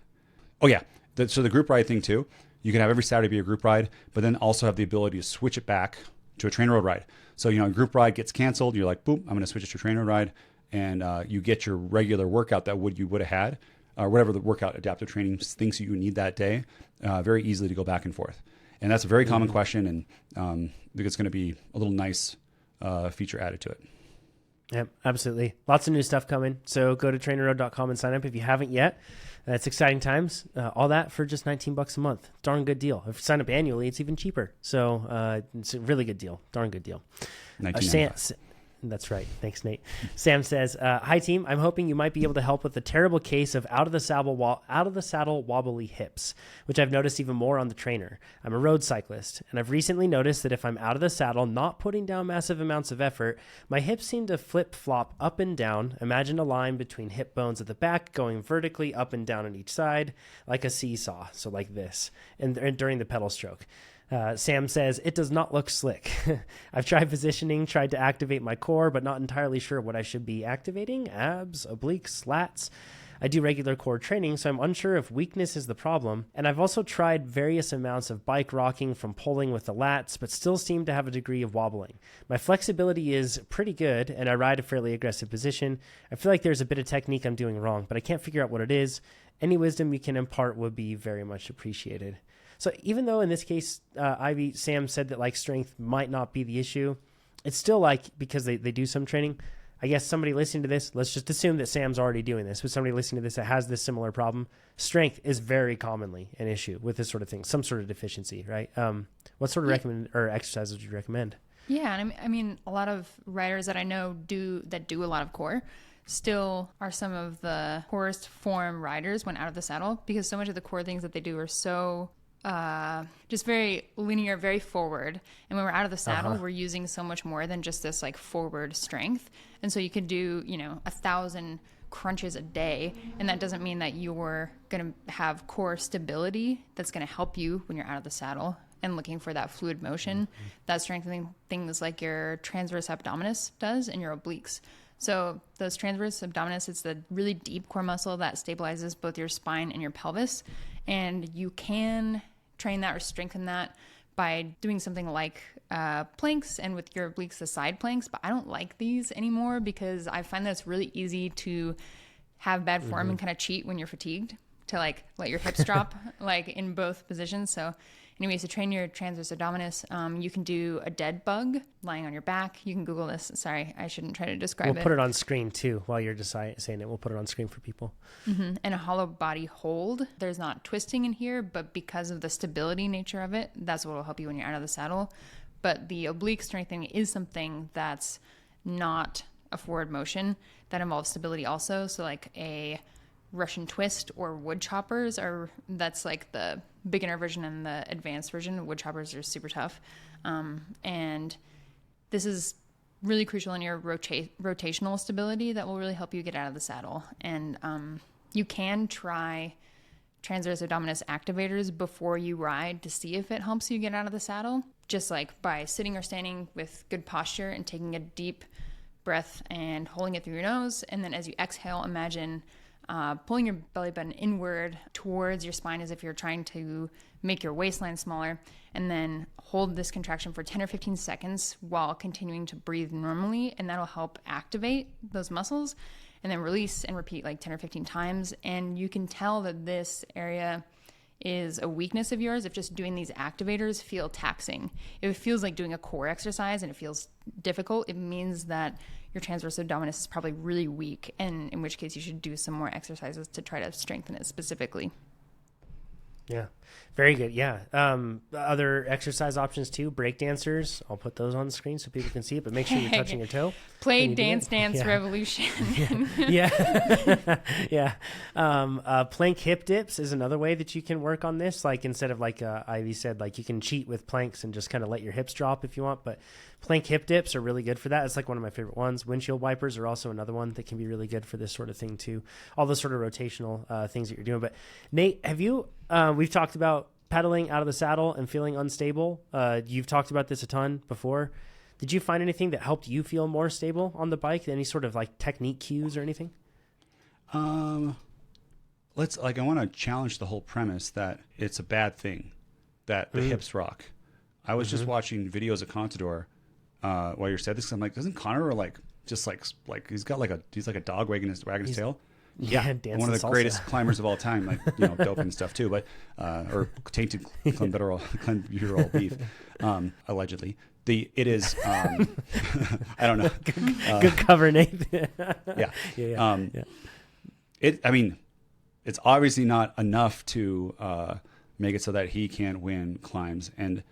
Oh yeah. So the group ride thing too. You can have every Saturday be a group ride, but then also have the ability to switch it back to a TrainerRoad ride. So a group ride gets canceled. You're like, boop, I'm going to switch it to a TrainerRoad ride, and you get your regular workout that you would have had, or whatever the workout adaptive training thinks you need that day. Very easily to go back and forth. And that's a very common question, and I think it's going to be a little nice feature added to it. Yep, absolutely. Lots of new stuff coming. So go to trainerroad.com and sign up if you haven't yet. It's exciting times. All that for just $19 a month. Darn good deal. If you sign up annually, it's even cheaper. So it's a really good deal. Darn good deal. That's right. Thanks, Nate. Sam says, "Hi team. I'm hoping you might be able to help with the terrible case of out of the saddle wobbly hips, which I've noticed even more on the trainer. I'm a road cyclist, and I've recently noticed that if I'm out of the saddle, not putting down massive amounts of effort, my hips seem to flip flop up and down. Imagine a line between hip bones at the back going vertically up and down on each side, like a seesaw. So like this, and during the pedal stroke." Sam says, "It does not look slick. I've tried positioning, tried to activate my core, but not entirely sure what I should be activating. Abs, obliques, lats. I do regular core training, so I'm unsure if weakness is the problem. And I've also tried various amounts of bike rocking from pulling with the lats, but still seem to have a degree of wobbling. My flexibility is pretty good, and I ride a fairly aggressive position. I feel like there's a bit of technique I'm doing wrong, but I can't figure out what it is. Any wisdom you can impart would be very much appreciated." So even though in this case, Sam said that like strength might not be the issue, it's still like, because they do some training, I guess somebody listening to this, let's just assume that Sam's already doing this, but somebody listening to this that has this similar problem, strength is very commonly an issue with this sort of thing, some sort of deficiency, right? What sort of exercises would you recommend? Yeah, and I mean, a lot of riders that I know do a lot of core still are some of the poorest form riders when out of the saddle, because so much of the core things that they do are so just very linear, very forward. And when we're out of the saddle, we're using so much more than just this like forward strength. And so you can do, 1,000 crunches a day, and that doesn't mean that you're going to have core stability that's going to help you when you're out of the saddle and looking for that fluid motion, that strengthening things like your transverse abdominis does and your obliques. So those transverse abdominis, it's the really deep core muscle that stabilizes both your spine and your pelvis. And you can train that or strengthen that by doing something like planks, and with your obliques, the side planks. But I don't like these anymore because I find that it's really easy to have bad form and kind of cheat when you're fatigued, to like let your hips drop like in both positions. So anyways, to train your transverse abdominis, you can do a dead bug lying on your back. You can Google this. Sorry, I shouldn't try to describe it. We'll put it on screen too while you're saying it. We'll put it on screen for people. Mm-hmm. And a hollow body hold. There's not twisting in here, but because of the stability nature of it, that's what will help you when you're out of the saddle. But the oblique strengthening is something that's not a forward motion, that involves stability also. So like a Russian twist or wood choppers that's like the beginner version and the advanced version. Wood choppers are super tough. And this is really crucial in your rotational stability that will really help you get out of the saddle. And you can try transverse abdominis activators before you ride to see if it helps you get out of the saddle, just like by sitting or standing with good posture and taking a deep breath and holding it through your nose. And then as you exhale, imagine pulling your belly button inward towards your spine as if you're trying to make your waistline smaller, and then hold this contraction for 10 or 15 seconds while continuing to breathe normally, and that'll help activate those muscles, and then release and repeat like 10 or 15 times. And you can tell that this area is a weakness of yours if just doing these activators feel taxing. If it feels like doing a core exercise and it feels difficult, it means that your transverse abdominis is probably really weak, and in which case you should do some more exercises to try to strengthen it specifically. Yeah, very good. Yeah. Other exercise options too, break dancers. I'll put those on the screen so people can see it, but make sure you're touching your toe. Play Dance Revolution. Yeah. Yeah. Plank hip dips is another way that you can work on this. Like instead of like Ivy said, like you can cheat with planks and just kind of let your hips drop if you want, but plank hip dips are really good for that. It's like one of my favorite ones. Windshield wipers are also another one that can be really good for this sort of thing too. All those sort of rotational things that you're doing. But Nate, have you, we've talked about pedaling out of the saddle and feeling unstable. You've talked about this a ton before. Did you find anything that helped you feel more stable on the bike? Any sort of like technique cues or anything? I want to challenge the whole premise that it's a bad thing that the hips rock. I was just watching videos of Contador while you said this. I'm like, doesn't Connor he's like a dog wagging his tail? Yeah, one of the greatest climbers of all time, like dope and stuff too, but or tainted clenbuterol beef, allegedly. It is I don't know. Good cover, Nate. Yeah. It's obviously not enough to make it so that he can't win climbs. And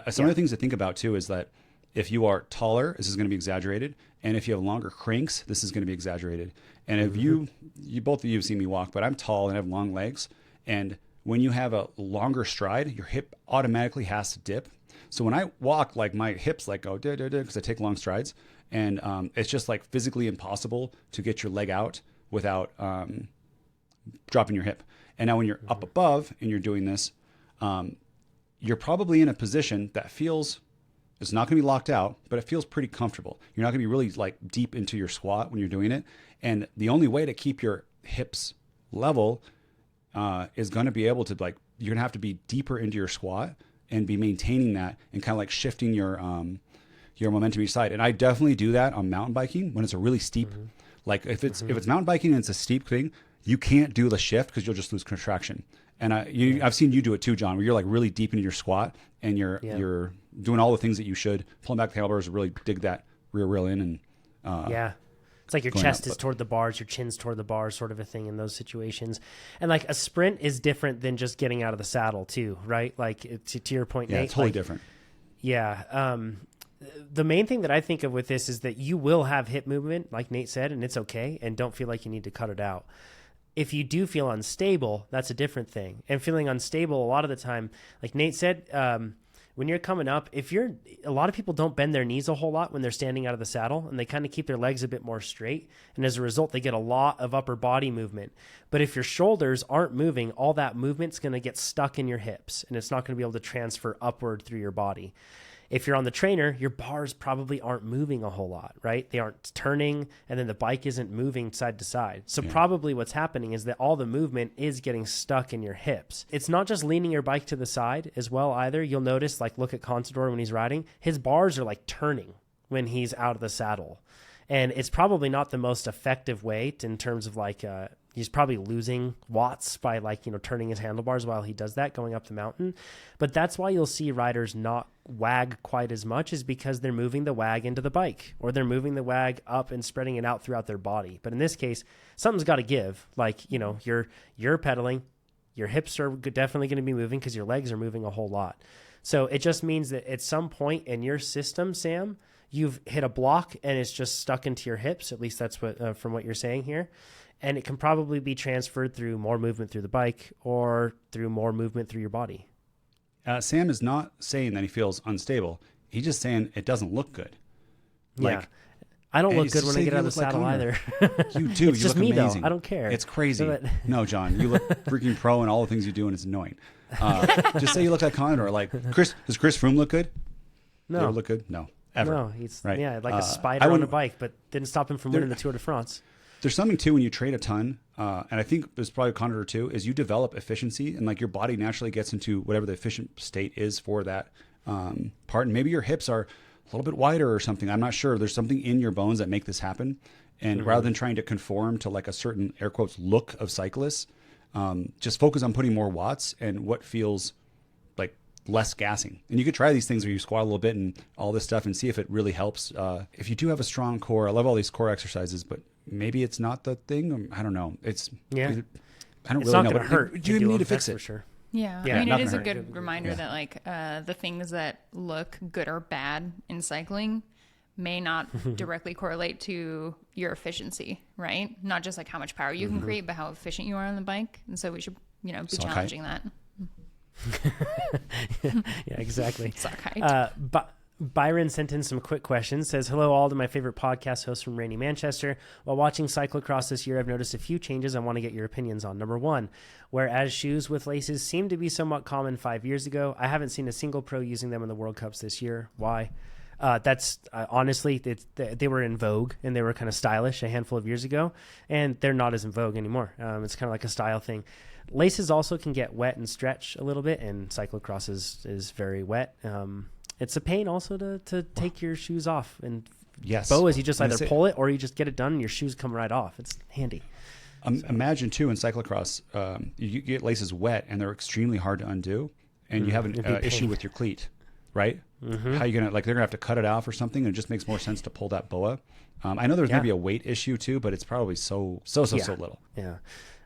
some of the things to think about too is that if you are taller, this is going to be exaggerated, and if you have longer cranks, this is going to be exaggerated. And if you both of you have seen me walk, but I'm tall and I have long legs, and when you have a longer stride, your hip automatically has to dip. So when I walk, like my hips like go because I take long strides, and it's just like physically impossible to get your leg out without dropping your hip. And now when you're up above and you're doing this, you're probably in a position that feels, it's not going to be locked out, but it feels pretty comfortable. You're not going to be really like deep into your squat when you're doing it. And the only way to keep your hips level is going to be able to you're going to have to be deeper into your squat and be maintaining that and kind of like shifting your momentum each side. And I definitely do that on mountain biking when it's a really steep, like if it's mountain biking and it's a steep thing, you can't do the shift because you'll just lose contraction. And I've seen you do it too, John, where you're like really deep into your squat and you're doing all the things that you should, pulling back the handlebars, really dig that rear rail in. And it's like your chest is toward the bars, your chin's toward the bars, sort of a thing in those situations. And like a sprint is different than just getting out of the saddle too, right? Like to your point, Nate, it's totally different. Yeah. The main thing that I think of with this is that you will have hip movement, like Nate said, and it's okay. And don't feel like you need to cut it out. If you do feel unstable, that's a different thing. And feeling unstable, a lot of the time, like Nate said, when you're coming up, a lot of people don't bend their knees a whole lot when they're standing out of the saddle, and they kind of keep their legs a bit more straight. And as a result, they get a lot of upper body movement. But if your shoulders aren't moving, all that movement's going to get stuck in your hips, and it's not going to be able to transfer upward through your body. If you're on the trainer, your bars probably aren't moving a whole lot, right? They aren't turning, and then the bike isn't moving side to side. So probably what's happening is that all the movement is getting stuck in your hips. It's not just leaning your bike to the side as well either. You'll notice, like, look at Contador when he's riding, his bars are like turning when he's out of the saddle. And it's probably not the most effective way in terms of like, he's probably losing watts by like, turning his handlebars while he does that going up the mountain. But that's why you'll see riders not wag quite as much, is because they're moving the wag into the bike, or they're moving the wag up and spreading it out throughout their body. But in this case, something's got to give. Like, you're pedaling, your hips are definitely going to be moving because your legs are moving a whole lot. So it just means that at some point in your system, Sam, you've hit a block and it's just stuck into your hips. At least that's what, from what you're saying here. And it can probably be transferred through more movement through the bike or through more movement through your body. Sam is not saying that he feels unstable. He's just saying it doesn't look good. Yeah. I don't look good when I get out of the saddle either. You do. It's you just look me, amazing. though. I don't care. It's crazy. No, John, you look freaking pro in all the things you do, and it's annoying. Just say you look like Condor. Like, Chris, does Chris Froome look good? No. You ever look good? No. Ever. No, he's right? like a spider on a bike, but didn't stop him from winning the Tour de France. There's something too when you trade a ton, and I think there's probably a Condor too, is you develop efficiency, and like your body naturally gets into whatever the efficient state is for that part. And maybe your hips are a little bit wider or something. I'm not sure. There's something in your bones that make this happen. And rather than trying to conform to like a certain air quotes look of cyclists, just focus on putting more watts and what feels like less gassing. And you could try these things where you squat a little bit and all this stuff and see if it really helps. If you do have a strong core, I love all these core exercises, but maybe it's not the thing. I don't know. I don't it's really not know. Gonna hurt. You need to fix it for sure. Yeah. Yeah, I mean, not it is a gonna good reminder that like the things that look good or bad in cycling may not directly correlate to your efficiency, right? Not just like how much power you can create, but how efficient you are on the bike. And so we should, be challenging that. Yeah, exactly. Sock height. Byron sent in some quick questions. Says, hello all to my favorite podcast host from rainy Manchester. While watching cyclocross this year, I've noticed a few changes I want to get your opinions on. Number one, whereas shoes with laces seemed to be somewhat common 5 years ago, I haven't seen a single pro using them in the World Cups this year. Why? That's honestly, they were in vogue and they were kind of stylish a handful of years ago, and they're not as in vogue anymore. It's kind of like a style thing. Laces also can get wet and stretch a little bit, and cyclocross is very wet. It's a pain also to take your shoes off. And Yes. Bo is you just either pull it or you just get it done and your shoes come right off. It's handy. Imagine too in cyclocross, you get laces wet and they're extremely hard to undo, and you have an issue with your cleat, right? How you gonna they're gonna have to cut it off or something, and it just makes more sense to pull that boa. I know there's maybe a weight issue too, but it's probably so little. Yeah.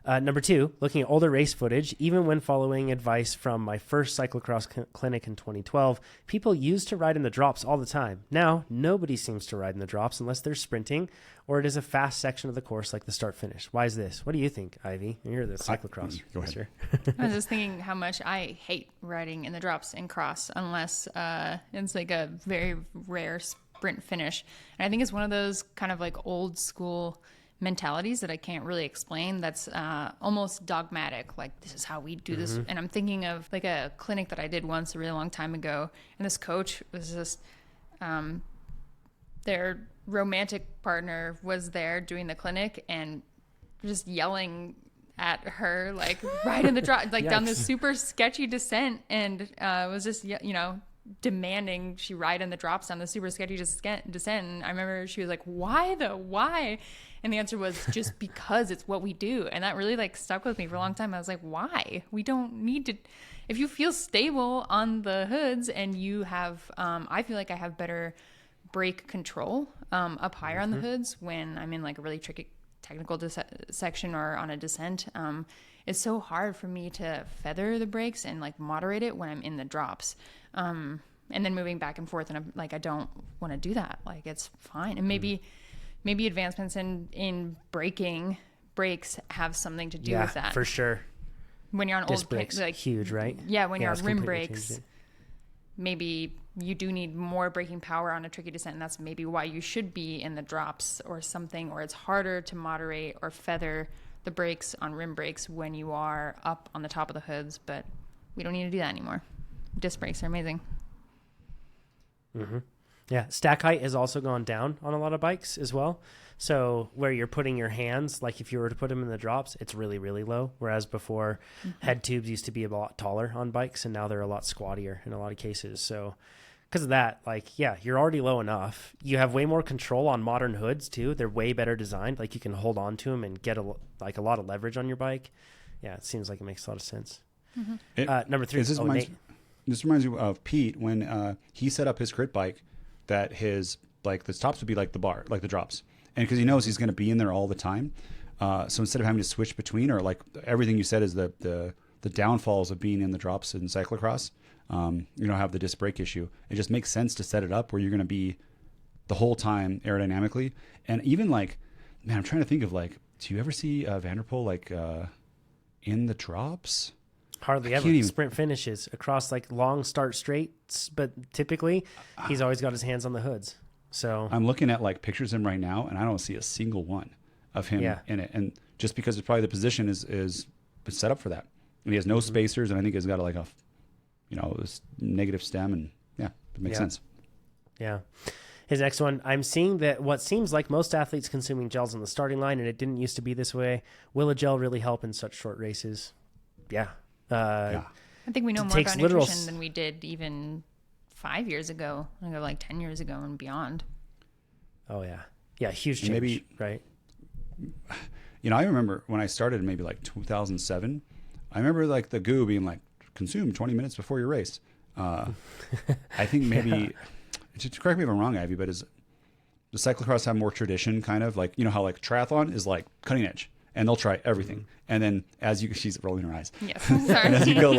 Number two, looking at older race footage, even when following advice from my first cyclocross clinic in 2012, people used to ride in the drops all the time. Now, nobody seems to ride in the drops unless they're sprinting or it is a fast section of the course like the start finish. Why is this? What do you think, Ivy? You're the cyclocross. Go ahead. I was just thinking how much I hate riding in the drops in cross unless it's like a very rare sprint finish. And I think it's one of those kind of like old school mentalities that I can't really explain. That's almost dogmatic. Like, this is how we do this. And I'm thinking of like a clinic that I did once a really long time ago. And this coach was just, their romantic partner was there doing the clinic and just yelling at her, like right in the drop, like down this super sketchy descent. And was just, demanding she ride in the drops down the super sketchy descent. And I remember she was like, why? And the answer was just because it's what we do. And that really like stuck with me for a long time. I was like, why? We don't need to. If you feel stable on the hoods and you have, I feel like I have better brake control up higher on the hoods when I'm in like a really tricky technical section or on a descent. It's so hard for me to feather the brakes and like moderate it when I'm in the drops. And and then moving back and forth. And I'm like, I don't want to do that. Like, it's fine. And maybe advancements in brakes have something to do with that. For sure. When you're on Disc old brakes, like huge, right? Yeah, when you're it's on rim completely brakes, changed it. maybe you do need more braking power on a tricky descent, and that's maybe why you should be in the drops or something, or it's harder to moderate or feather the brakes on rim brakes when you are up on the top of the hoods. But we don't need to do that anymore. Disc brakes are amazing. Mm-hmm. Yeah, stack height has also gone down on a lot of bikes as well. So where you're putting your hands, like if you were to put them in the drops, it's really, really low. Whereas before, head tubes used to be a lot taller on bikes, and now they're a lot squattier in a lot of cases. So because of that, like, yeah, you're already low enough. You have way more control on modern hoods too. They're way better designed. Like you can hold on to them and get a lot of leverage on your bike. Yeah, it seems like it makes a lot of sense. Number 3. This reminds me of Pete when he set up his crit bike, that his like the tops would be like the bar, like the drops. And because he knows he's going to be in there all the time. So instead of having to switch between, or like everything you said is the downfalls of being in the drops in cyclocross, you don't have the disc brake issue. It just makes sense to set it up where you're going to be the whole time aerodynamically. And even like, man, I'm trying to think of like, do you ever see Vanderpool like in the drops? Hardly ever. Sprint finishes across like long start straights, but typically he's always got his hands on the hoods. So I'm looking at like pictures of him right now, and I don't see a single one of him in it. And just because it's probably the position is set up for that. And he has no spacers, and I think he's got like a, this negative stem, and it makes sense. Yeah. His next one, I'm seeing that what seems like most athletes consuming gels on the starting line, and it didn't used to be this way. Will a gel really help in such short races? Yeah. I think we know more about nutrition than we did even 5 years ago, like 10 years ago and beyond. Oh, yeah. Yeah, huge change, right? I remember when I started maybe like 2007, I remember like the goo being like, consume 20 minutes before your race. I think maybe, just correct me if I'm wrong, Ivy, but does cyclocross have more tradition, kind of like, how like triathlon is like cutting edge, and they'll try everything. And then she's rolling her eyes. Yes, sorry. And as you go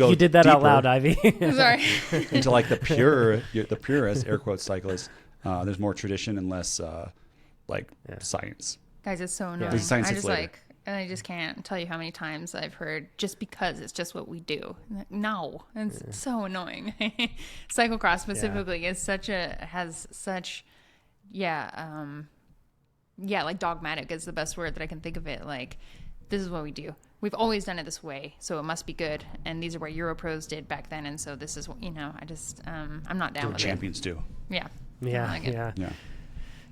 you did that deeper, out loud, Ivy. Sorry. into like the purest air quotes cyclists, there's more tradition and less science. Guys, it's so annoying. I just can't tell you how many times I've heard just because it's just what we do. No, it's so annoying. Cyclocross specifically has such like dogmatic is the best word that I can think of it. Like, this is what we do. We've always done it this way, so it must be good. And these are what Europros did back then, and so this is what, I just I'm not down with champions do. Yeah.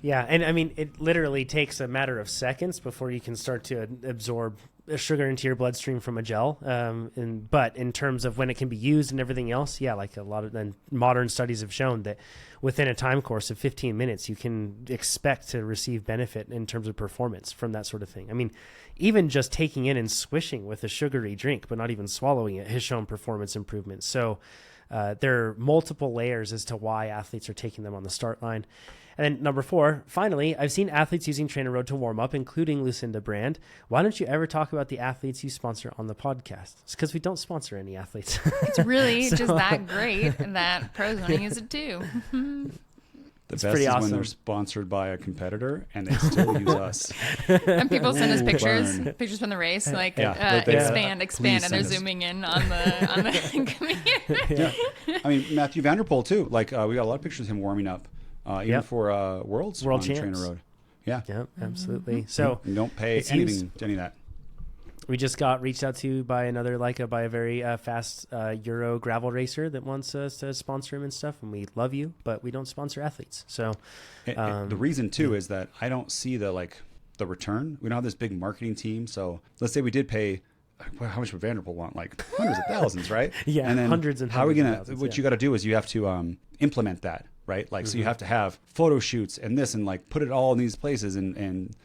Yeah, and I mean, it literally takes a matter of seconds before you can start to absorb sugar into your bloodstream from a gel. But in terms of when it can be used and everything else, like a lot of modern studies have shown that within a time course of 15 minutes, you can expect to receive benefit in terms of performance from that sort of thing. I mean, even just taking in and swishing with a sugary drink, but not even swallowing it, has shown performance improvements. So there are multiple layers as to why athletes are taking them on the start line. And then number 4, finally, I've seen athletes using TrainerRoad to warm up, including Lucinda Brand. Why don't you ever talk about the athletes you sponsor on the podcast? It's because we don't sponsor any athletes. It's really just that great that pros want to use it too. The best is awesome when they're sponsored by a competitor and they still use us. And people send us pictures from the race, like expand, and they're zooming in on the comedian. I mean, Matthew Vanderpool too. Like we got a lot of pictures of him warming up. Even for World Champs. TrainerRoad. Yeah, absolutely. Mm-hmm. So you don't pay anything to any of that. We just got reached out to by a very fast Euro gravel racer that wants us to sponsor him and stuff, and we love you, but we don't sponsor athletes. So the reason too is that I don't see the return. We don't have this big marketing team. So let's say we did pay. How much would Vanderpool want? Like hundreds of thousands, right? Yeah, and then hundreds and how are we gonna? Thousands, what you got to do is you have to implement that. Right. Like, so you have to have photo shoots and this and like put it all in these places and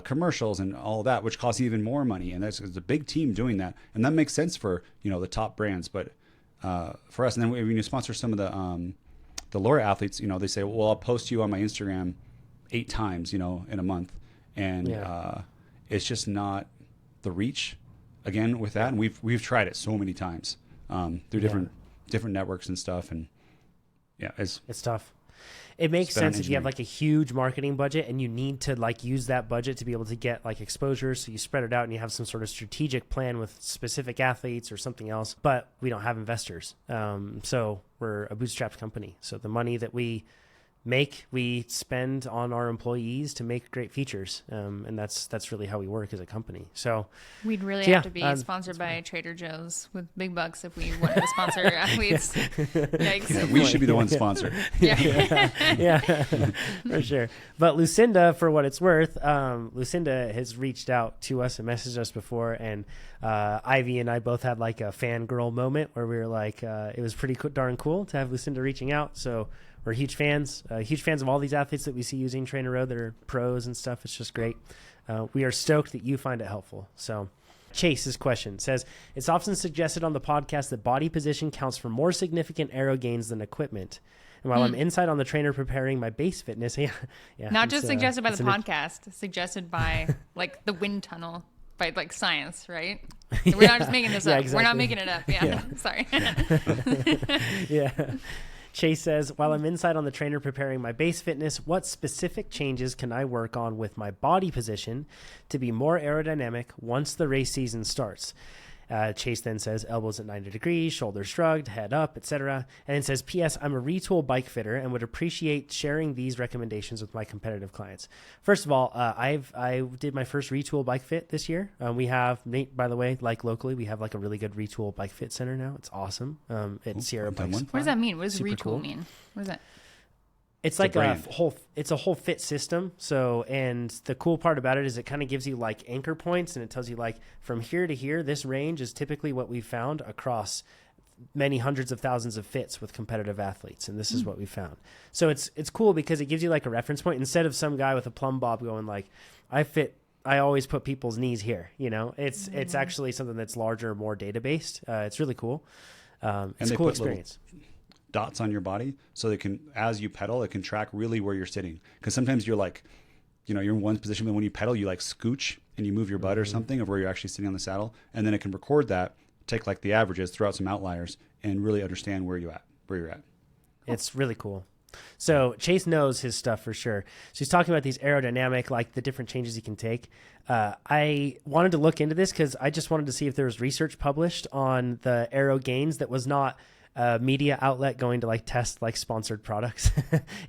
commercials and all that, which costs even more money. And there's a big team doing that. And that makes sense for, the top brands. But for us, and then when you sponsor some of the lower athletes, they say, well, I'll post you on my Instagram 8 times, in a month. And it's just not the reach again with that. And we've tried it so many times through different different networks and stuff. And yeah, it's tough. It makes spend on sense if you have engineering. like a huge marketing budget and you need to like use that budget to be able to get like exposure. So you spread it out and you have some sort of strategic plan with specific athletes or something else, but we don't have investors. So we're a bootstrapped company. So the money that we make, we spend on our employees to make great features. And that's really how we work as a company. So We'd really So, have yeah, to be sponsored that's by Trader Joe's with big bucks if we wanted to sponsor athletes. Yikes. Yeah, we should be the one sponsor. yeah, for sure. But Lucinda, for what it's worth, Lucinda has reached out to us and messaged us before, and Ivy and I both had like a fangirl moment where we were like, it was pretty darn cool to have Lucinda reaching out. So we're huge fans of all these athletes that we see using TrainerRoad that are pros and stuff. It's just great. We are stoked that you find it helpful. So Chase's question says, it's often suggested on the podcast that body position counts for more significant aero gains than equipment. And while I'm inside on the trainer preparing my base fitness, Not just suggested by it's the podcast, suggested by like the wind tunnel, by like science, right? We're not just making this up. exactly. We're not making it up. Yeah. Sorry. Yeah. Chase says, while I'm inside on the trainer preparing my base fitness, what specific changes can I work on with my body position to be more aerodynamic once the race season starts? Chase then says elbows at 90 degrees, shoulders shrugged, head up, etc. And then says, P.S. I'm a retool bike fitter and would appreciate sharing these recommendations with my competitive clients. First of all, I did my first retool bike fit this year. We have, Nate, by the way, like locally, we have like a really good retool bike fit center now. It's awesome. At Sierra Bikes. What does that mean? What does Super retool cool. mean? What is that? It's like a brand. whole fit system. So, and the cool part about it is it kind of gives you like anchor points, and it tells you like from here to here, this range is typically what we've found across many hundreds of thousands of fits with competitive athletes. And this is what we found. So it's cool because it gives you like a reference point instead of some guy with a plumb bob going like, I always put people's knees here. You know, it's actually something that's larger, more data based. It's really cool. It's a cool experience. Dots on your body so they can, as you pedal, it can track really where you're sitting, because sometimes you're like, you're in one position, but when you pedal you like scooch and you move your butt or something of where you're actually sitting on the saddle, and then it can record that, take like the averages, throw out some outliers, and really understand where you're at. It's really cool. So Chase knows his stuff for sure. So he's talking about these aerodynamic, like the different changes he can take. I wanted to look into this because I just wanted to see if there was research published on the Aero Gains that was not a media outlet going to like test like sponsored products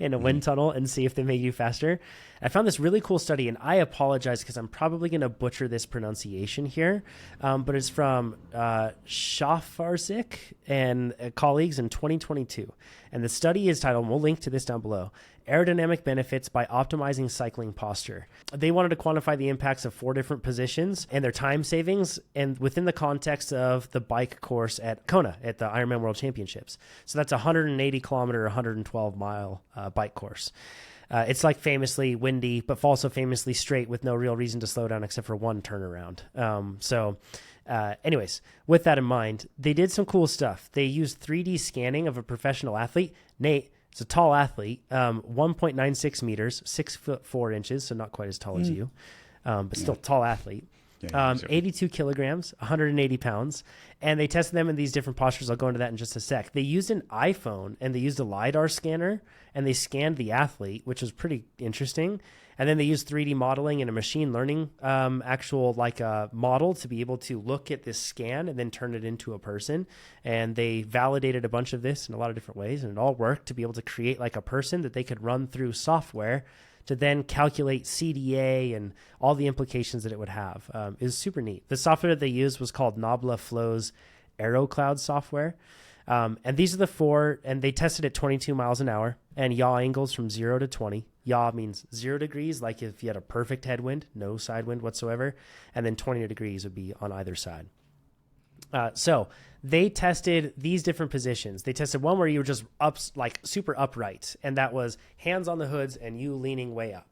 in a wind tunnel and see if they make you faster. I found this really cool study, and I apologize because I'm probably going to butcher this pronunciation here, but it's from Shafarzik and colleagues in 2022. And the study is titled, and we'll link to this down below, Aerodynamic Benefits by Optimizing Cycling Posture. They wanted to quantify the impacts of 4 different positions and their time savings, and within the context of the bike course at Kona at the Ironman World Championships. So that's a 180 kilometer, 112 mile bike course. It's like famously windy, but also famously straight with no real reason to slow down except for one turnaround. Anyways, with that in mind, they did some cool stuff. They used 3D scanning of a professional athlete. Nate, it's a tall athlete, 1.96 meters, 6'4", so not quite as tall as you, but still tall athlete. 82 kilograms, 180 pounds. And they tested them in these different postures. I'll go into that in just a sec. They used an iPhone and they used a LiDAR scanner and they scanned the athlete, which was pretty interesting. And then they used 3D modeling and a machine learning actual like a model to be able to look at this scan and then turn it into a person. And they validated a bunch of this in a lot of different ways, and it all worked to be able to create like a person that they could run through software to then calculate CDA and all the implications that it would have. It was super neat. The software that they used was called Nabla Flow's Aero Cloud software. And these are the 4, and they tested at 22 miles an hour and yaw angles from 0 to 20. Yaw means 0 degrees, like if you had a perfect headwind, no side wind whatsoever, and then 20 degrees would be on either side. So they tested these different positions. They tested one where you were just up, like super upright, and that was hands on the hoods and you leaning way up.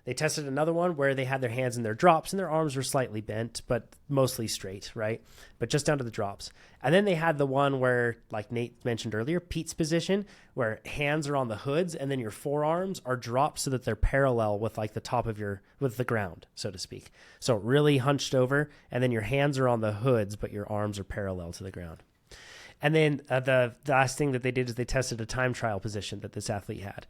They tested another one where they had their hands in their drops and their arms were slightly bent, but mostly straight, right? But just down to the drops. And then they had the one where, like Nate mentioned earlier, Pete's position, where hands are on the hoods and then your forearms are dropped so that they're parallel with like the top of with the ground, so to speak. So really hunched over, and then your hands are on the hoods, but your arms are parallel to the ground. And then the last thing that they did is they tested a time trial position that this athlete had.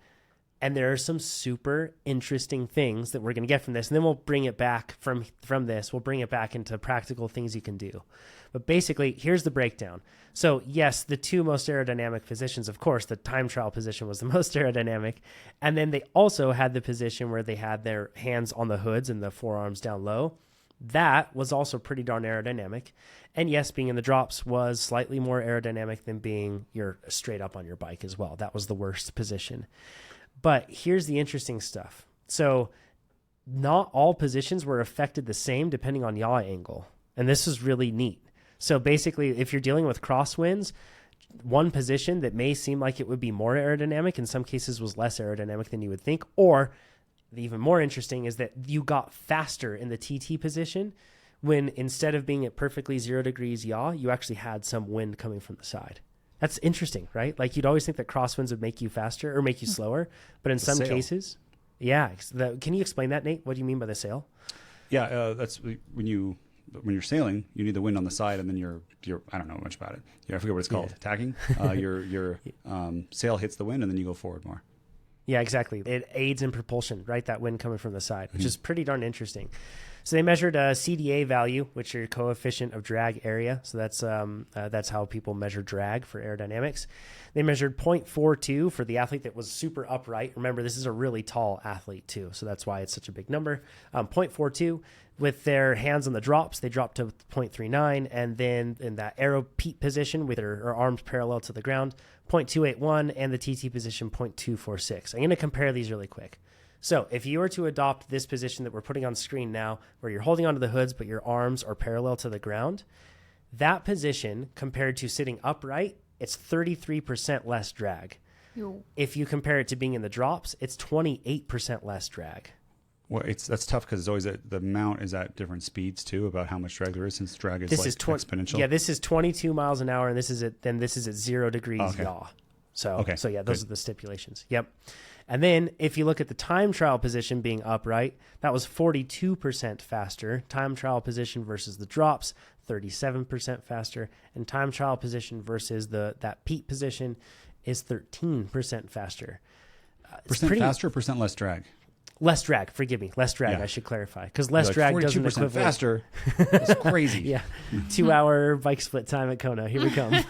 And there are some super interesting things that we're going to get from this. And then we'll bring it back from this. We'll bring it back into practical things you can do. But basically, here's the breakdown. So yes, the two most aerodynamic positions, of course, the time trial position was the most aerodynamic. And then they also had the position where they had their hands on the hoods and the forearms down low. That was also pretty darn aerodynamic. And yes, being in the drops was slightly more aerodynamic than being you're straight up on your bike as well. That was the worst position. But here's the interesting stuff. So not all positions were affected the same depending on yaw angle. And this is really neat. So basically, if you're dealing with crosswinds, one position that may seem like it would be more aerodynamic in some cases was less aerodynamic than you would think. Or the even more interesting is that you got faster in the TT position when instead of being at perfectly 0 degrees yaw, you actually had some wind coming from the side. That's interesting, right? Like you'd always think that crosswinds would make you faster or make you slower, but in some cases, yeah. Can you explain that, Nate? What do you mean by the sail? Yeah, that's when you're sailing, you need the wind on the side, and then you're I don't know much about it. I forget what it's called. Tacking. Your sail hits the wind, and then you go forward more. Yeah, exactly. It aids in propulsion, right? That wind coming from the side, which is pretty darn interesting. So they measured a CDA value, which is your coefficient of drag area. So that's how people measure drag for aerodynamics. They measured 0.42 for the athlete that was super upright. Remember, this is a really tall athlete too, so that's why it's such a big number. 0.42. With their hands on the drops, they dropped to 0.39. And then in that aero peat position with their arms parallel to the ground, 0.281, and the TT position 0.246. I'm going to compare these really quick. So if you were to adopt this position that we're putting on screen now, where you're holding onto the hoods, but your arms are parallel to the ground, that position compared to sitting upright, it's 33% less drag. Yo. If you compare it to being in the drops, it's 28% less drag. Well, that's tough because it's always the mount is at different speeds too about how much drag there is, since drag is exponential. Yeah, this is 22 miles an hour, and this is at 0 degrees yaw. So yeah, those are the stipulations. Yep. And then if you look at the time trial position being upright, that was 42% faster. Time trial position versus the drops, 37% faster. And time trial position versus that peat position is 13% faster. Faster or percent less drag? Less drag, forgive me. Less drag, I should clarify. Because less drag doesn't 42% equivalent. faster. That's crazy. Yeah. 2-hour bike split time at Kona. Here we come.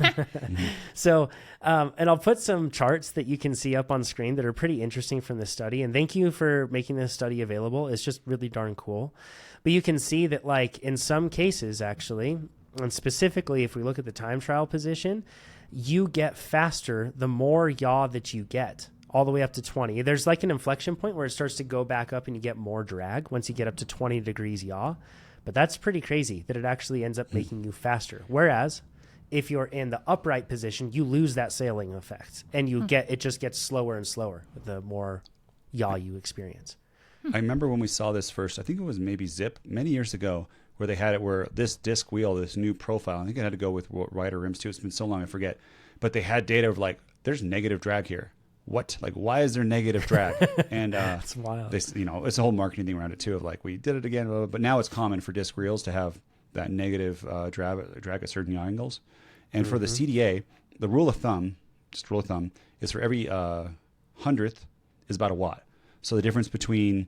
So, and I'll put some charts that you can see up on screen that are pretty interesting from this study. And thank you for making this study available. It's just really darn cool. But you can see that, like, in some cases, actually, and specifically if we look at the time trial position, you get faster the more yaw that you get, all the way up to 20. There's like an inflection point where it starts to go back up and you get more drag once you get up to 20 degrees yaw. But that's pretty crazy that it actually ends up making you faster. Whereas if you're in the upright position, you lose that sailing effect and it just gets slower and slower the more yaw you experience. I remember when we saw this first, I think it was maybe Zip many years ago, where they had it where this disc wheel, this new profile, I think it had to go with wider rims too. It's been so long, I forget. But they had data of like, there's negative drag here. What? Like, why is there negative drag? And it's wild. It's a whole marketing thing around it too, of like, we did it again, blah, blah, but now it's common for disc reels to have that negative drag at certain yaw angles. And for the CDA, the rule of thumb, is for every 100th is about a watt. So the difference between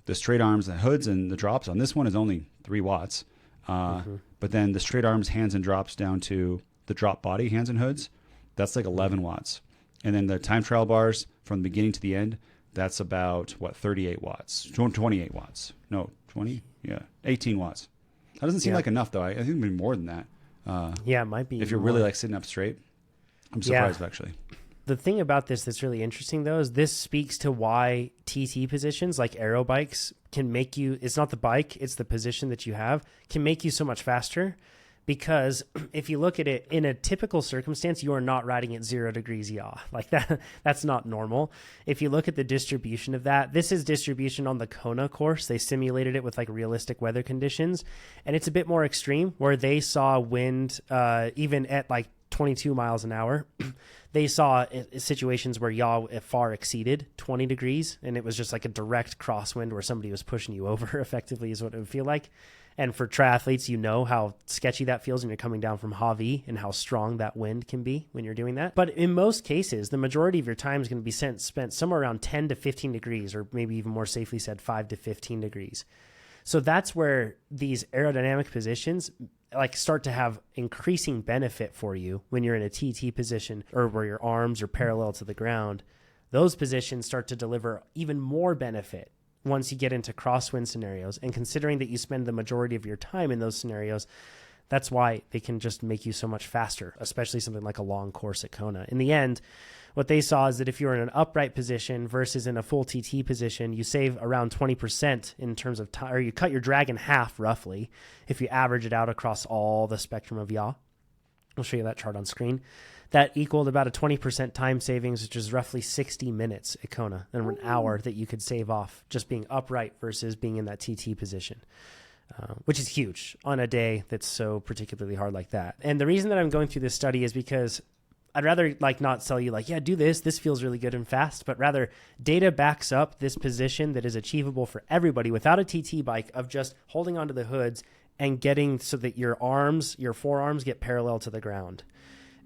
the straight arms and hoods and the drops on this one is only 3 watts. But then the straight arms, hands, and drops down to the drop body, hands and hoods, that's like 11 watts. And then the time trial bars from the beginning to the end, that's about, 38 watts, 28 watts. No, 20? Yeah, 18 watts. That doesn't seem like enough, though. I think it would be more than that. It might be. If you're really like sitting up straight. I'm surprised, actually. The thing about this that's really interesting, though, is this speaks to why TT positions like aero bikes can make you, it's not the bike, it's the position that you have, can make you so much faster. Because if you look at it in a typical circumstance, you are not riding at 0 degrees yaw. Like that's not normal. If you look at the distribution of that, this is distribution on the Kona course. They simulated it with like realistic weather conditions. And it's a bit more extreme where they saw wind even at like 22 miles an hour. They saw situations where yaw far exceeded 20 degrees. And it was just like a direct crosswind where somebody was pushing you over effectively is what it would feel like. And for triathletes, you know how sketchy that feels when you're coming down from Hawi and how strong that wind can be when you're doing that. But in most cases, the majority of your time is going to be spent somewhere around 10 to 15 degrees, or maybe even more safely said 5 to 15 degrees. So that's where these aerodynamic positions like start to have increasing benefit for you when you're in a TT position or where your arms are parallel to the ground. Those positions start to deliver even more benefit once you get into crosswind scenarios. And considering that you spend the majority of your time in those scenarios, that's why they can just make you so much faster, especially something like a long course at Kona. In the end, what they saw is that if you're in an upright position versus in a full TT position, you save around 20% in terms of time, or you cut your drag in half roughly if you average it out across all the spectrum of yaw. I'll show you that chart on screen. That equaled about a 20% time savings, which is roughly 60 minutes at Kona, and an hour that you could save off just being upright versus being in that TT position, which is huge on a day that's so particularly hard like that. And the reason that I'm going through this study is because I'd rather like not sell you like, yeah, do this. This feels really good and fast, but rather data backs up this position that is achievable for everybody without a TT bike of just holding onto the hoods and getting so that your forearms get parallel to the ground.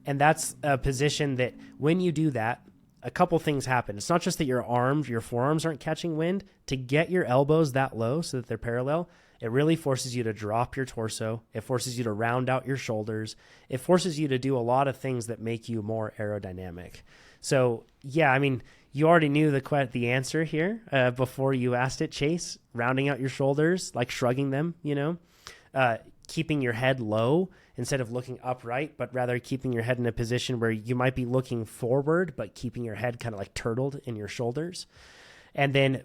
And that's a position that when you do that, a couple things happen. It's not just that your forearms aren't catching wind. To get your elbows that low so that they're parallel, it really forces you to drop your torso. It forces you to round out your shoulders. It forces you to do a lot of things that make you more aerodynamic. So yeah, I mean, you already knew the answer here before you asked it, Chase. Rounding out your shoulders, like shrugging them, keeping your head low instead of looking upright, but rather keeping your head in a position where you might be looking forward, but keeping your head kind of like turtled in your shoulders. And then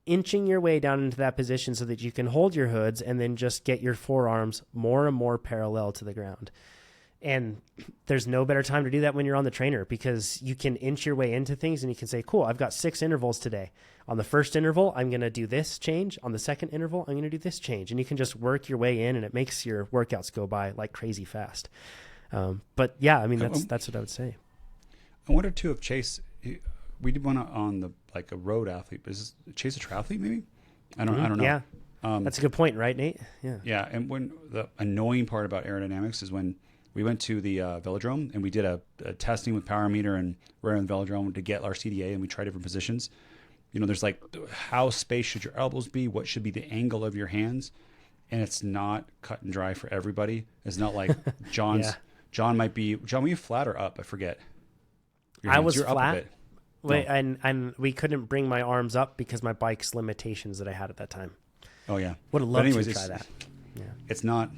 inching your way down into that position so that you can hold your hoods and then just get your forearms more and more parallel to the ground. And there's no better time to do that when you're on the trainer, because you can inch your way into things and you can say, cool, I've got 6 intervals today. On the first interval, I'm going to do this change. On the second interval, I'm going to do this change. And you can just work your way in, and it makes your workouts go by like crazy fast. But yeah, I mean, that's what I would say. I wonder too if Chase, we did one on the like a road athlete, but is Chase a triathlete maybe? I don't know. Yeah, that's a good point, right, Nate? Yeah. Yeah, and when the annoying part about aerodynamics is when we went to the velodrome and we did a testing with power meter and we're in the velodrome to get our CDA, and we try different positions. There's like, how spaced should your elbows be? What should be the angle of your hands? And it's not cut and dry for everybody. It's not like John's. Yeah. John, were you flat or up? I forget. I was flat. Up a bit. Wait, and we couldn't bring my arms up because my bike's limitations that I had at that time. Oh yeah. Would have loved to try that. Yeah. It's not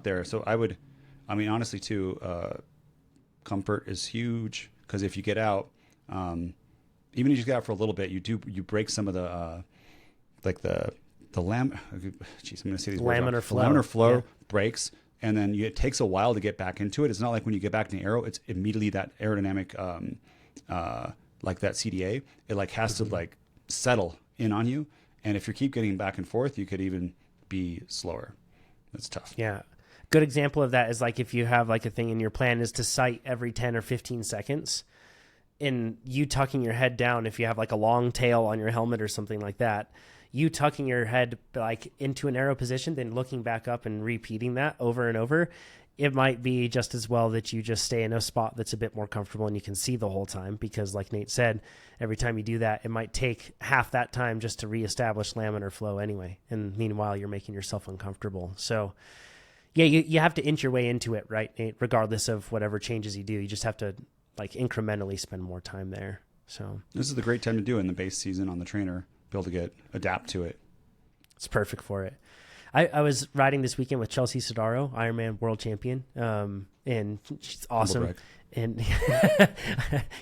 there. So honestly too, comfort is huge, because if you get out, even if you get out for a little bit, you break some of the like the I'm going to say these words wrong. Laminar flow yeah. breaks, and then it takes a while to get back into it. It's not like when you get back in the aero, it's immediately that aerodynamic, like that CDA, it like has to like settle in on you. And if you keep getting back and forth, you could even be slower. That's tough. Yeah. Good example of that is like if you have like a thing in your plan is to sight every 10 or 15 seconds, and you tucking your head down, if you have like a long tail on your helmet or something like that, you tucking your head like into an aero position, then looking back up and repeating that over and over, it might be just as well that you just stay in a spot that's a bit more comfortable and you can see the whole time, because like Nate said, every time you do that, it might take half that time just to reestablish laminar flow anyway. And meanwhile, you're making yourself uncomfortable. So yeah, you have to inch your way into it, right, Nate? Regardless of whatever changes you do, you just have to like incrementally spend more time there. So this is the great time to do it in the base season on the trainer, be able to adapt to it. It's perfect for it. I was riding this weekend with Chelsea Sodaro, Ironman world champion, and she's awesome. And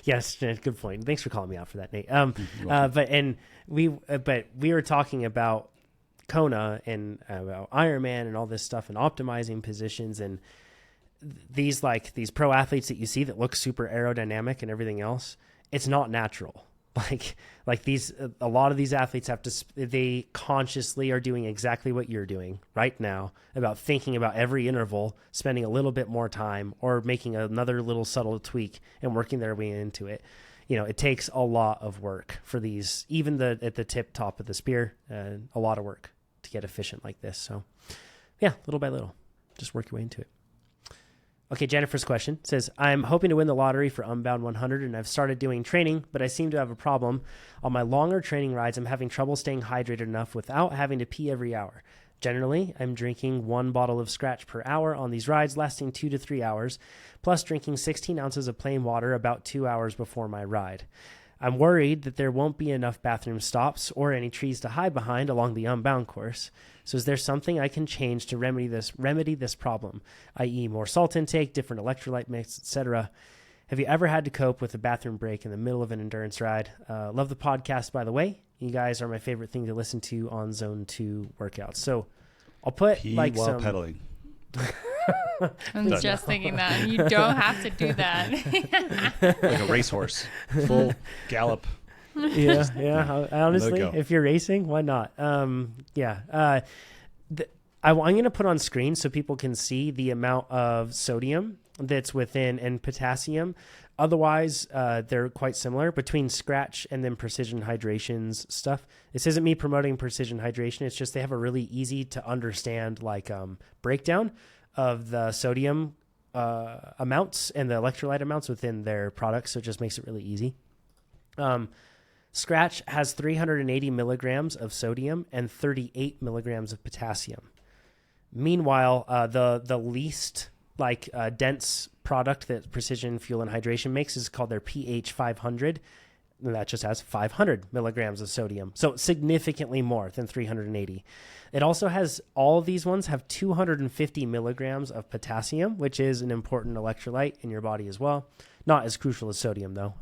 yes, good point. Thanks for calling me out for that, Nate. But we were talking about Kona and about Ironman and all this stuff and optimizing positions and these pro athletes that you see that look super aerodynamic and everything else. It's not natural. Like these, a lot of these athletes they consciously are doing exactly what you're doing right now, about thinking about every interval, spending a little bit more time or making another little subtle tweak and working their way into it. It takes a lot of work for these, even at the tip top of the spear, a lot of work. to get efficient like this. So yeah, little by little, just work your way into it. Okay, Jennifer's question says, I'm hoping to win the lottery for Unbound 100, and I've started doing training, but I seem to have a problem. On my longer training rides, I'm having trouble staying hydrated enough without having to pee every hour. Generally, I'm drinking 1 bottle of Scratch per hour on these rides, lasting 2 to 3 hours, plus drinking 16 ounces of plain water about 2 hours before my ride. I'm worried that there won't be enough bathroom stops or any trees to hide behind along the Unbound course. So is there something I can change to remedy this problem, i.e. more salt intake, different electrolyte mix, etc.? Have you ever had to cope with a bathroom break in the middle of an endurance ride? Love the podcast, by the way. You guys are my favorite thing to listen to on Zone 2 workouts. So I'll put while pedaling. I'm just thinking that. You don't have to do that. Like a racehorse. Full gallop. Yeah. Honestly, if you're racing, why not? I'm going to put on screen so people can see the amount of sodium that's within and potassium. Otherwise, they're quite similar between Scratch and then Precision Hydration's stuff. This isn't me promoting Precision Hydration. It's just they have a really easy to understand breakdown of the sodium amounts and the electrolyte amounts within their products. So it just makes it really easy. Scratch has 380 milligrams of sodium and 38 milligrams of potassium. Meanwhile, the least dense product that Precision Fuel and Hydration makes is called their pH 500. And that just has 500 milligrams of sodium. So significantly more than 380. It also has, all of these ones have 250 milligrams of potassium, which is an important electrolyte in your body as well. Not as crucial as sodium though.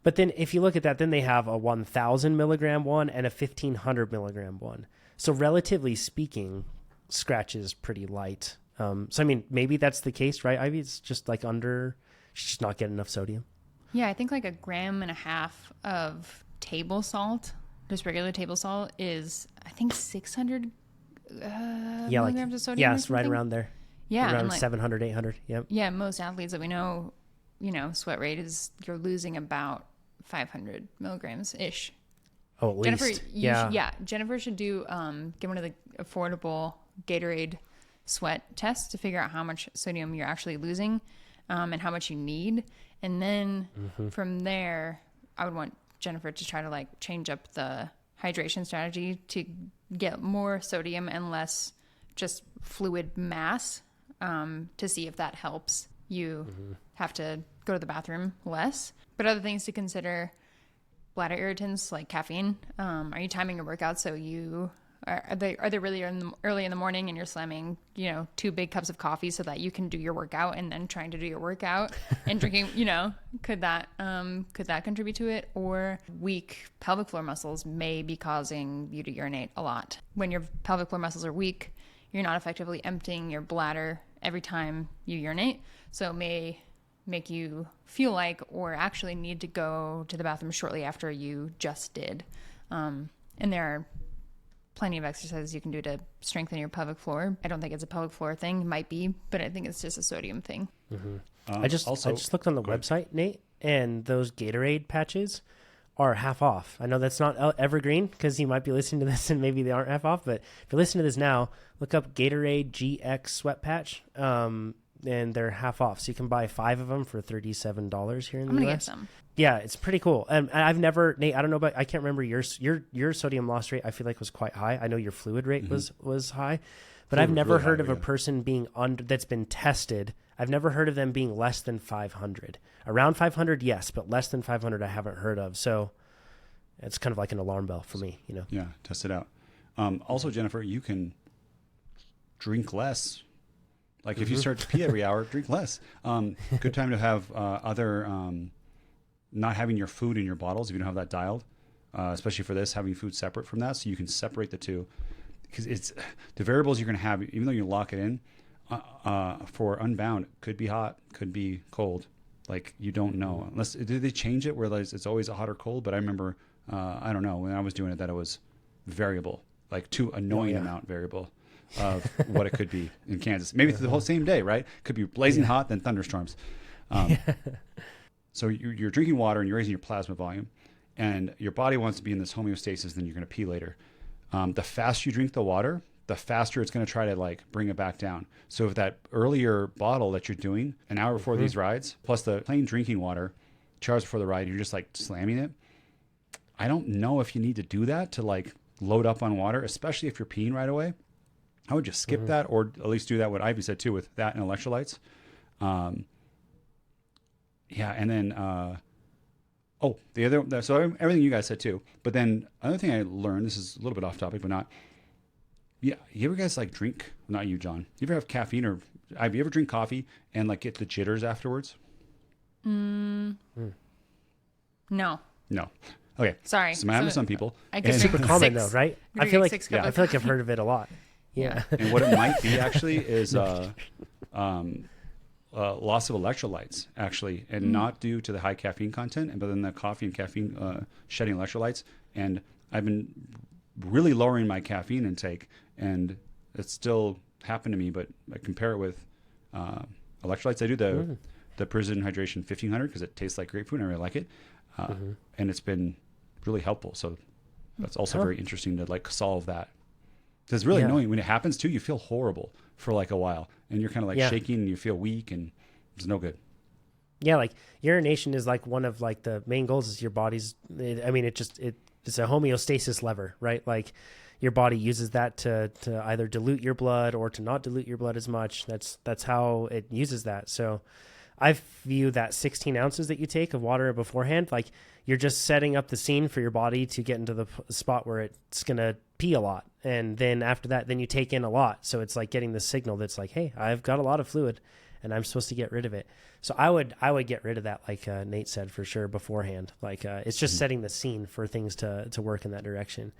But then if you look at that, then they have a 1,000 milligram one and a 1,500 milligram one. So relatively speaking, Scratch is pretty light. So I mean, maybe that's the case, right, Ivy? It's just just not getting enough sodium. Yeah, I think 1.5 grams of table salt, just regular table salt, is I think 600 milligrams of sodium. Yeah, it's right around there. Yeah, around 700, 800. Yep. Yeah, most athletes that we know, sweat rate is you're losing about 500 milligrams ish. Oh, at least. Jennifer, Jennifer should do get one of the affordable Gatorade sweat tests to figure out how much sodium you're actually losing and how much you need. And then from there, I would want Jennifer to try to change up the hydration strategy to get more sodium and less just fluid mass to see if that helps you have to go to the bathroom less. But other things to consider, bladder irritants like caffeine. Are you timing your workout so you are they really early in the morning and you're slamming 2 big cups of coffee so that you can do your workout and then trying to do your workout and drinking could that contribute to it? Or weak pelvic floor muscles may be causing you to urinate a lot. When your pelvic floor muscles are weak, you're not effectively emptying your bladder every time you urinate, so it may make you feel like or actually need to go to the bathroom shortly after you just did. And there are plenty of exercises you can do to strengthen your pelvic floor. I don't think it's a pelvic floor thing. It might be, but I think it's just a sodium thing. I just looked on the website, Nate, and those Gatorade patches are half off. I know that's not evergreen because you might be listening to this and maybe they aren't half off, but if you're listening to this now, look up Gatorade GX sweat patch. And they're half off. So you can buy 5 of them for $37 here in the US. I'm going to get some. Yeah, it's pretty cool. And I've never, Nate, I don't know, but I can't remember your sodium loss rate. I feel like was quite high. I know your fluid rate was high, but I've never heard of a person being that's been tested. I've never heard of them being less than 500. Around 500, yes, but less than 500, I haven't heard of. So it's kind of like an alarm bell for me, Yeah, test it out. Also, Jennifer, you can drink less. If you start to pee every hour, drink less. Good time to have not having your food in your bottles if you don't have that dialed, especially for this, having food separate from that so you can separate the two. Because it's the variables you're going to have, even though you lock it in, for Unbound, could be hot, could be cold. You don't know. Unless, did they change it where it's always a hot or cold? But I remember, I don't know, when I was doing it, that it was variable, too annoying amount variable of what it could be in Kansas. Maybe the whole same day, right? Could be blazing hot, then thunderstorms. So you're drinking water and you're raising your plasma volume, and your body wants to be in this homeostasis, then you're going to pee later. the faster you drink the water, the faster it's going to try to like bring it back down. So if that earlier bottle that you're doing an hour before these rides, plus the plain drinking water 2 hours before the ride, you're just like slamming it. I don't know if you need to do that to like load up on water, especially if you're peeing right away. I would just skip that, or at least do that what Ivy said too with that and electrolytes. Yeah, and then so everything you guys said too. But then another thing I learned, this is a little bit off topic, but not. Yeah, you ever guys like drink? Not you, John. You ever have caffeine, or Ivy, you ever drink coffee and like get the jitters afterwards? No. No. Okay. Sorry. So happens to some people. I could Super common though, right? I feel like I've heard of it a lot. Yeah. And what it might be actually is loss of electrolytes, actually, and not due to the high caffeine content, but then the coffee and caffeine shedding electrolytes. And I've been really lowering my caffeine intake, and it's still happened to me. But I compare it with electrolytes. I do the Precision Hydration 1500 because it tastes like grapefruit, and I really like it, and it's been really helpful. So that's also very interesting to like solve that. Because really knowing when it happens too, you feel horrible for like a while, and you're kind of like shaking, and you feel weak, and it's no good. Yeah, like urination is like one of like the main goals is your body's. It's a homeostasis lever, right? Like your body uses that to either dilute your blood or to not dilute your blood as much. That's how it uses that. So I view that 16 ounces that you take of water beforehand, like you're just setting up the scene for your body to get into the spot where it's going to pee a lot. And then after that, then you take in a lot. So it's like getting the signal that's like, hey, I've got a lot of fluid and I'm supposed to get rid of it. So I would get rid of that, like Nate said, for sure beforehand. Like it's just setting the scene for things to work in that direction.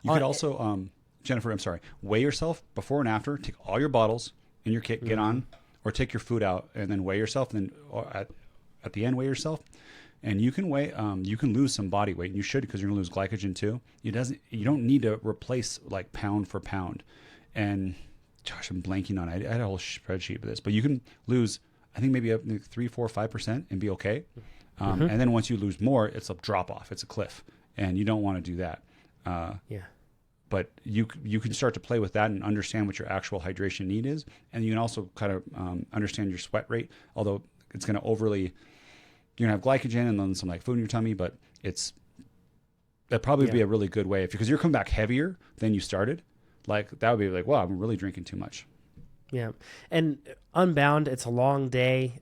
You could also, Jennifer, I'm sorry, weigh yourself before and after. Take all your bottles in your kit, get on, or take your food out and then weigh yourself. And then at the end, weigh yourself. And you can weigh, you can lose some body weight. And you should, because you're gonna lose glycogen too. You don't need to replace like pound for pound. And gosh, I'm blanking on it. I had a whole spreadsheet for this, but you can lose, I think maybe up 3, 4, 5% and be okay. And then once you lose more, it's a drop off. It's a cliff, and you don't want to do that. But you can start to play with that and understand what your actual hydration need is, and you can also kind of understand your sweat rate. Although it's going to you're gonna have glycogen and then some like food in your tummy, but that'd probably be a really good way because you're coming back heavier than you started. Like that would be like, wow, I'm really drinking too much. Yeah. And Unbound, it's a long day.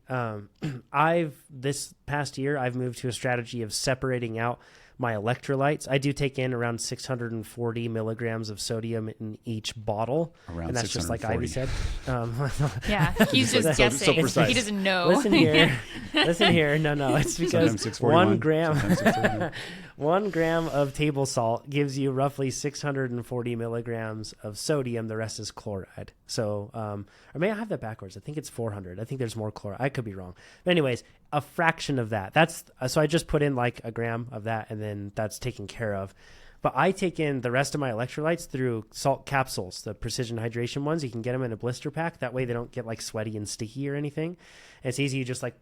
This past year, I've moved to a strategy of separating out my electrolytes. I do take in around 640 milligrams of sodium in each bottle. And that's just like Ivy said. Yeah, he's just guessing. So he doesn't know. Listen here. No. It's because 1 gram, 1 gram of table salt gives you roughly 640 milligrams of sodium. The rest is chloride. So, or may I have that backwards? I think it's 400. I think there's more chloride. I could be wrong. But anyways, a fraction of that. So I just put in like a gram of that, and then that's taken care of. But I take in the rest of my electrolytes through salt capsules, the Precision Hydration ones. You can get them in a blister pack. That way they don't get like sweaty and sticky or anything. And it's easy. You just like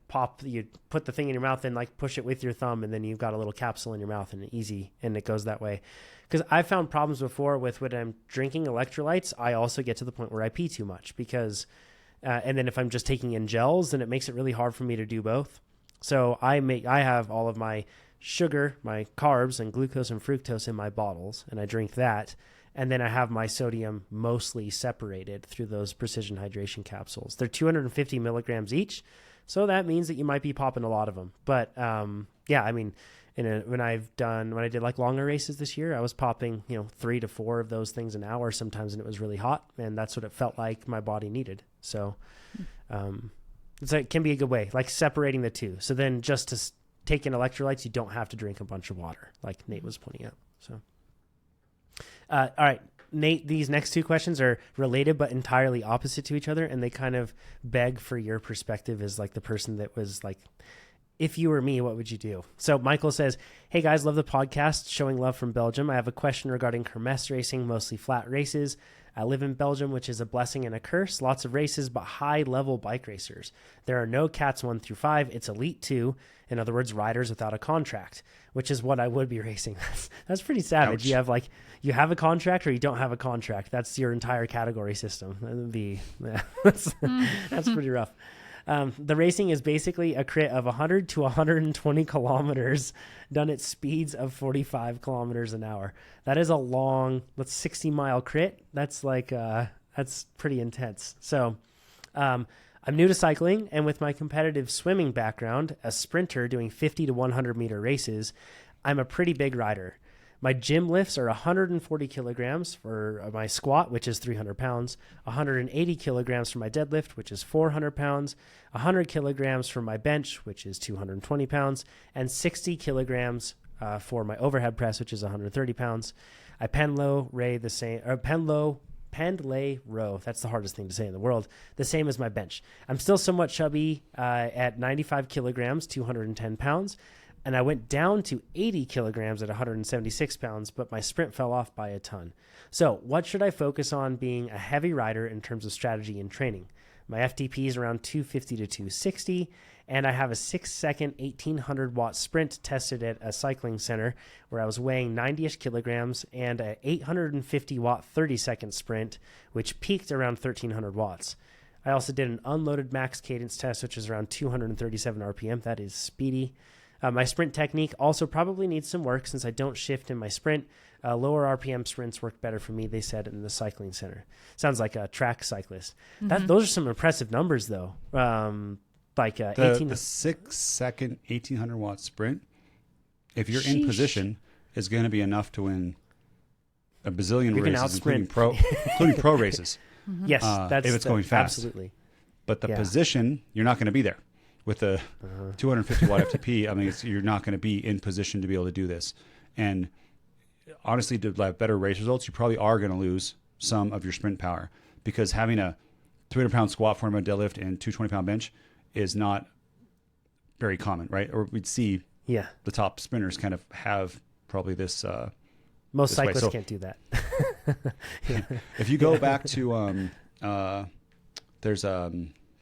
you put the thing in your mouth and like push it with your thumb, and then you've got a little capsule in your mouth, and it goes that way. Because I found problems before with when I'm drinking electrolytes. I also get to the point where I pee too much because, and then if I'm just taking in gels, then it makes it really hard for me to do both. So I have all of my sugar, my carbs, and glucose and fructose in my bottles, and I drink that. And then I have my sodium mostly separated through those Precision Hydration capsules. They're 250 milligrams each, so that means that you might be popping a lot of them. But yeah, I mean, when I did like longer races this year, I was popping 3 to 4 of those things an hour sometimes, and it was really hot, and that's what it felt like my body needed. So it can be a good way, like separating the two. So then just to take in electrolytes, you don't have to drink a bunch of water, like Nate was pointing out. So, all right, Nate, these next 2 questions are related but entirely opposite to each other, and they kind of beg for your perspective as like the person that was like, if you were me, what would you do? So Michael says, hey guys, love the podcast, showing love from Belgium. I have a question regarding kermesse racing, mostly flat races. I live in Belgium, which is a blessing and a curse. Lots of races, but high-level bike racers. There are no Cats 1 through 5. It's Elite 2. In other words, riders without a contract, which is what I would be racing. That's pretty savage. Ouch. You have a contract or you don't have a contract. That's your entire category system. That would be, that's pretty rough. The racing is basically a crit of 100 to 120 kilometers done at speeds of 45 kilometers an hour. That is a long, 60-mile crit. That's that's pretty intense. So I'm new to cycling, and with my competitive swimming background, a sprinter doing 50 to 100 meter races, I'm a pretty big rider. My gym lifts are 140 kilograms for my squat, which is 300 pounds, 180 kilograms for my deadlift, which is 400 pounds, 100 kilograms for my bench, which is 220 pounds, and 60 kilograms for my overhead press, which is 130 pounds. I pen low row. That's the hardest thing to say in the world. The same as my bench. I'm still somewhat chubby at 95 kilograms, 210 pounds. And I went down to 80 kilograms at 176 pounds, but my sprint fell off by a ton. So what should I focus on being a heavy rider in terms of strategy and training? My FTP is around 250 to 260, and I have a 6-second 1800 watt sprint tested at a cycling center where I was weighing 90-ish kilograms, and a 850 watt 30-second sprint, which peaked around 1300 watts. I also did an unloaded max cadence test, which is around 237 RPM. That is speedy. My sprint technique also probably needs some work since I don't shift in my sprint. Lower RPM sprints work better for me, they said in the cycling center. Sounds like a track cyclist. Those are some impressive numbers, though. The 6-second 1800 watt sprint, if you're in position, is going to be enough to win a bazillion races, including pro races. Yes, if it's going fast. Absolutely. But the position, you're not going to be there. With a 250 watt FTP, I mean, you're not going to be in position to be able to do this. And honestly, to have better race results, you probably are going to lose some of your sprint power, because having a 300-pound squat, 400-pound deadlift, and 220-pound bench is not very common, right? Or we'd see the top sprinters kind of have probably this. Most cyclists can't do that. If you go back to there's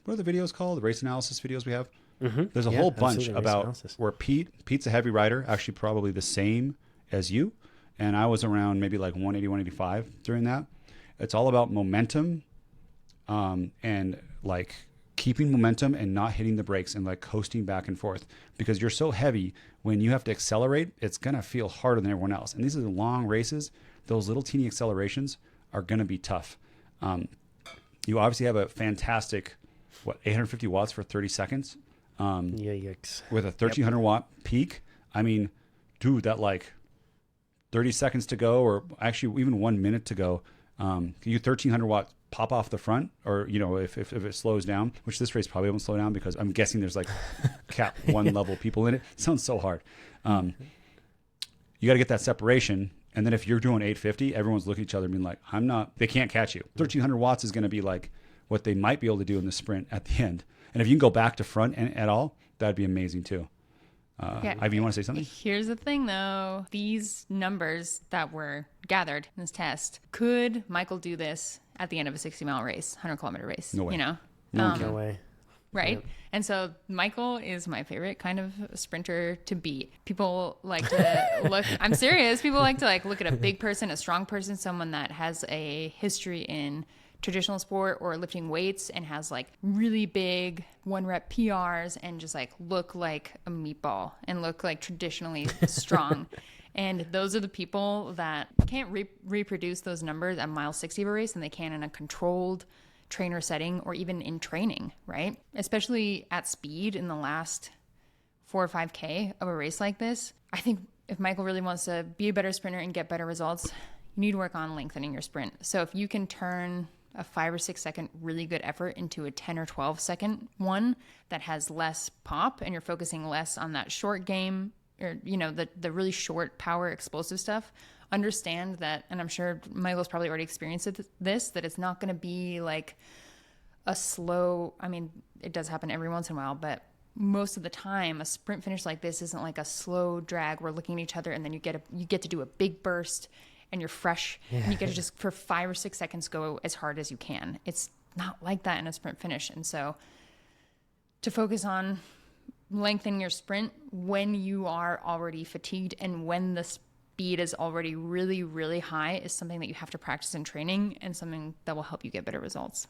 what are the videos called? The race analysis videos we have. There's a whole bunch about where Pete's a heavy rider, actually probably the same as you. And I was around maybe like 180, 185 during that. It's all about momentum and like keeping momentum and not hitting the brakes and like coasting back and forth, because you're so heavy. When you have to accelerate, it's going to feel harder than everyone else. And these are the long races. Those little teeny accelerations are going to be tough. You obviously have a fantastic 850 watts for 30 seconds. Yikes. With a 1300 watt peak. I mean, dude, that like 30 seconds to go, or actually even 1 minute to go, you 1300 watt pop off the front, or, you know, if it slows down, which this race probably won't slow down because I'm guessing there's like cap 1 level people in it. It sounds so hard. You got to get that separation. And then if you're doing 850, everyone's looking at each other and being like, they can't catch you. 1300 watts is going to be like what they might be able to do in the sprint at the end. And if you can go back to front at all, that'd be amazing too. Ivy, you want to say something? Here's the thing though. These numbers that were gathered in this test, could Michael do this at the end of a 60-mile race, 100-kilometer race? No way. You know? No way. Right? Yep. And so Michael is my favorite kind of sprinter to beat. People like to look, I'm serious, people like to look at a big person, a strong person, someone that has a history in traditional sport or lifting weights and has like really big 1-rep PRs and just like look like a meatball and look like traditionally strong. And those are the people that can't reproduce those numbers at mile 60 of a race, and they can in a controlled trainer setting or even in training, right? Especially at speed in the last 4 or 5K of a race like this. I think if Michael really wants to be a better sprinter and get better results, you need to work on lengthening your sprint. So if you can turn a 5 or 6 second really good effort into a 10 or 12 second one that has less pop, and you're focusing less on that short game, or, you know, the really short power explosive stuff, understand that, and I'm sure Michael's probably already experienced this, that it's not going to be like a slow, I mean, it does happen every once in a while, but most of the time a sprint finish like this isn't like a slow drag. We're looking at each other and then you get to do a big burst and you're fresh and you get to just for 5 or 6 seconds go as hard as you can. It's not like that in a sprint finish. And so to focus on lengthening your sprint when you are already fatigued and when the speed is already really, really high is something that you have to practice in training and something that will help you get better results.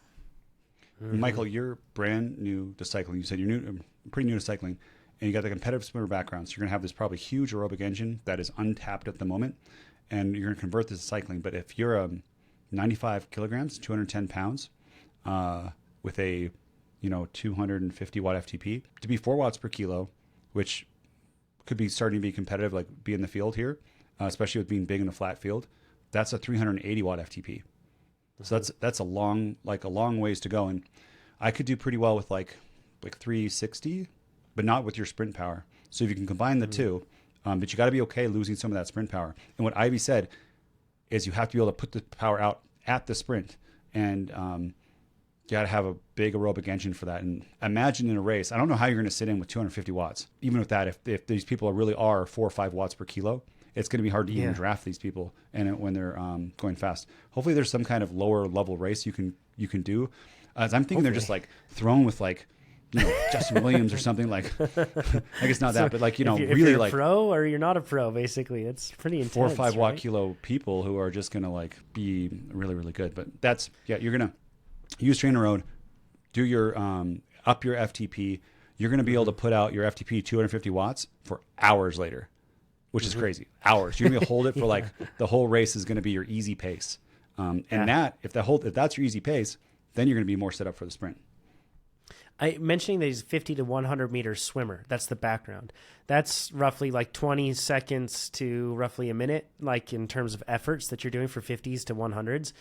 Michael, you're brand new to cycling. You said you're pretty new to cycling, and you got the competitive swimmer background. So you're going to have this probably huge aerobic engine that is untapped at the moment, and you're going to convert this to cycling. But if you're 95 kilograms, 210 pounds, with a 250 watt FTP, to be 4 watts per kilo, which could be starting to be competitive, like be in the field here, especially with being big in a flat field, that's a 380 watt FTP. So that's a long ways to go. And I could do pretty well with like 360, but not with your sprint power. So if you can combine the two, but you got to be okay losing some of that sprint power. And what Ivy said is you have to be able to put the power out at the sprint, and you got to have a big aerobic engine for that. And imagine in a race, I don't know how you're going to sit in with 250 watts. Even with that, if these people really are 4 or 5 watts per kilo, it's going to be hard to even draft these people and when they're going fast. Hopefully there's some kind of lower level race you can do. As I'm thinking they're just like thrown with like, Justin Williams or something like, I guess not that, but like, if really you're like a pro or you're not a pro, basically. It's pretty intense. 4 or 5 watt kilo people who are just going to like be really, really good. But that's, you're going to use TrainerRoad, do your, up your FTP. You're going to be able to put out your FTP 250 watts for hours later, which is crazy. Hours. You're going to hold it for like the whole race is going to be your easy pace. That, if that's your easy pace, then you're going to be more set up for the sprint. Mentioning that he's 50 to 100 meter swimmer. That's the background. That's roughly like 20 seconds to roughly a minute, like in terms of efforts that you're doing for 50s to 100s.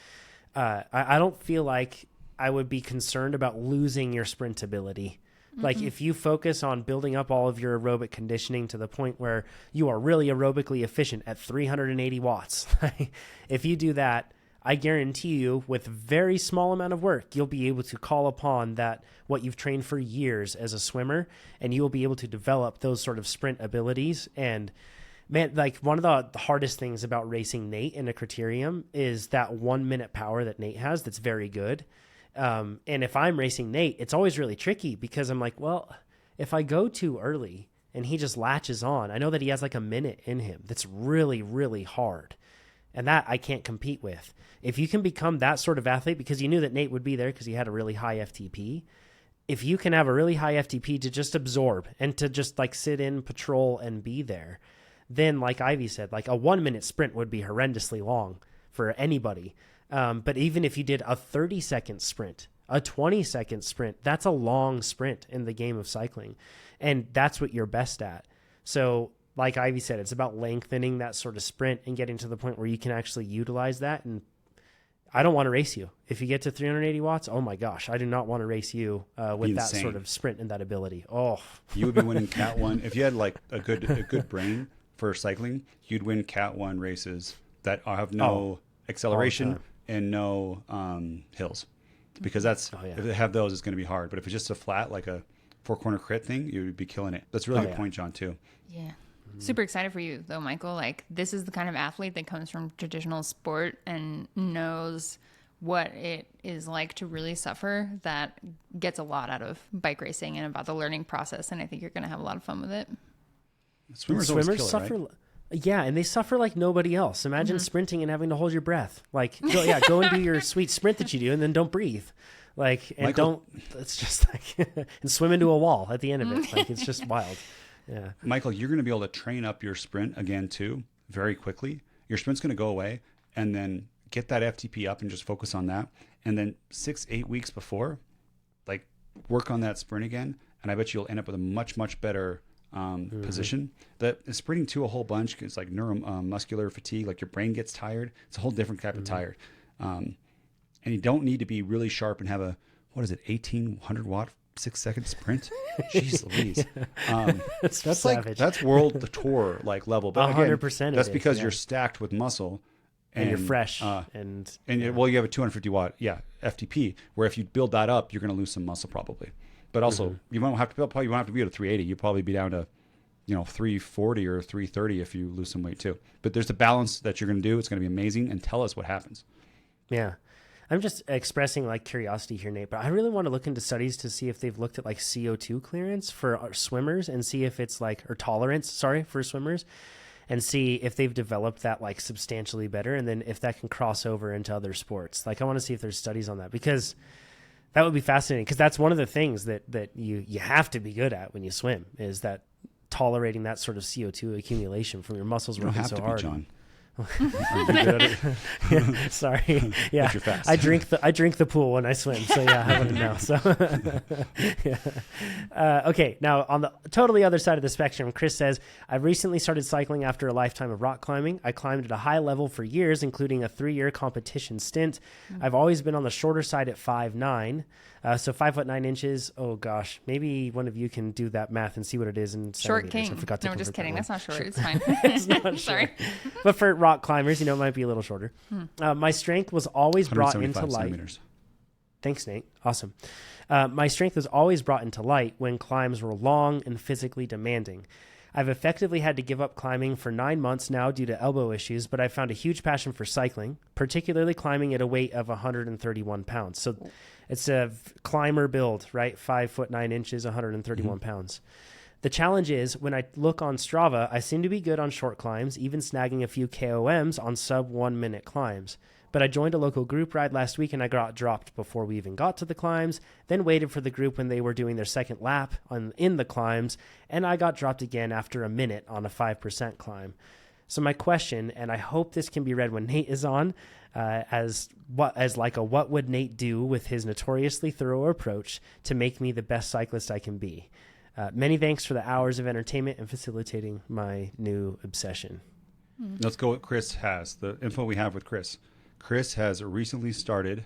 I don't feel like I would be concerned about losing your sprint ability. Like if you focus on building up all of your aerobic conditioning to the point where you are really aerobically efficient at 380 watts, if you do that, I guarantee you with very small amount of work, you'll be able to call upon that what you've trained for years as a swimmer, and you will be able to develop those sort of sprint abilities. And man, like one of the hardest things about racing Nate in a criterium is that 1 minute power that Nate has that's very good. And if I'm racing Nate, it's always really tricky because I'm like, well, if I go too early and he just latches on, I know that he has like a minute in him that's really, really hard. And that I can't compete with. If you can become that sort of athlete, because you knew that Nate would be there because he had a really high FTP. If you can have a really high FTP to just absorb and to just like sit in, patrol, and be there, then like Ivy said, like a 1 minute sprint would be horrendously long for anybody. But even if you did a 30-second sprint, a 20-second sprint, that's a long sprint in the game of cycling. And that's what you're best at. So like Ivy said, it's about lengthening that sort of sprint and getting to the point where you can actually utilize that. And I don't want to race you. If you get to 380 watts, oh my gosh, I do not want to race you with that sort of sprint and that ability. Oh, you would be winning Cat 1. If you had like a good brain for cycling, you'd win Cat 1 races that have no acceleration and no hills, because if they have those, it's going to be hard. But if it's just a flat, like a 4-corner crit thing, you would be killing it. That's a really good point, John, too. Yeah. Super excited for you though, Michael. Like this is the kind of athlete that comes from traditional sport and knows what it is like to really suffer, that gets a lot out of bike racing and about the learning process. And I think you're going to have a lot of fun with it. Swimmers suffer. Right? Yeah, and they suffer like nobody else. Imagine sprinting and having to hold your breath. Like, go and do your sweet sprint that you do, and then don't breathe. Like, and Michael, it's just like, and swim into a wall at the end of it. Like, it's just wild. Yeah. Michael, you're going to be able to train up your sprint again, too, very quickly. Your sprint's going to go away, and then get that FTP up and just focus on that. And then 6-8 weeks before, like, work on that sprint again. And I bet you'll end up with a much, much better position. That sprinting to a whole bunch is like neuromuscular fatigue. Like your brain gets tired. It's a whole different type of tired. And you don't need to be really sharp and have a 1800 watt 6-second sprint. Jeez Louise. That's like that's world tour like level. But 100%. That's because you're stacked with muscle. And you're fresh. Well, you have a 250 watt FTP. Where if you build that up, you're going to lose some muscle probably. But also, you won't have to be at a 380. You'll probably be down to, 340 or 330 if you lose some weight too. But there's a balance that you're going to do. It's going to be amazing, and tell us what happens. Yeah. I'm just expressing like curiosity here, Nate, but I really want to look into studies to see if they've looked at like CO2 clearance for our swimmers and see if it's like, or tolerance, sorry, for swimmers, and see if they've developed that like substantially better. And then if that can cross over into other sports. Like I want to see if there's studies on that, because that would be fascinating. Because that's one of the things that you have to be good at when you swim, is that tolerating that sort of CO2 accumulation from your muscles working so hard. John. Yeah, sorry. Yeah, I drink the pool when I swim, so yeah, I wouldn't know. So, yeah. Okay, now on the totally other side of the spectrum, Chris says, I've recently started cycling after a lifetime of rock climbing. I climbed at a high level for years, including a 3-year competition stint. I've always been on the shorter side at 5'9". So 5'9". Oh gosh, maybe one of you can do that math and see what it is in short centimeters. king. I forgot to No, just kidding. That's not short. Sure. It's fine. It's not Sorry. But for rock climbers, it might be a little shorter. My strength was always brought into light. Centimeters. Thanks, Nate. Awesome. My strength was always brought into light when climbs were long and physically demanding. I've effectively had to give up climbing for 9 months now due to elbow issues, but I found a huge passion for cycling, particularly climbing at a weight of 131 pounds. So it's a climber build, right? 5'9", 131 pounds. The challenge is when I look on Strava, I seem to be good on short climbs, even snagging a few KOMs on sub 1 minute climbs. But I joined a local group ride last week and I got dropped before we even got to the climbs, then waited for the group when they were doing their second lap in the climbs, and I got dropped again after a minute on a 5% climb. So my question, and I hope this can be read when Nate is on, as what would Nate do with his notoriously thorough approach to make me the best cyclist I can be? Many thanks for the hours of entertainment and facilitating my new obsession. Let's go what Chris has. The info we have with Chris. Chris has recently started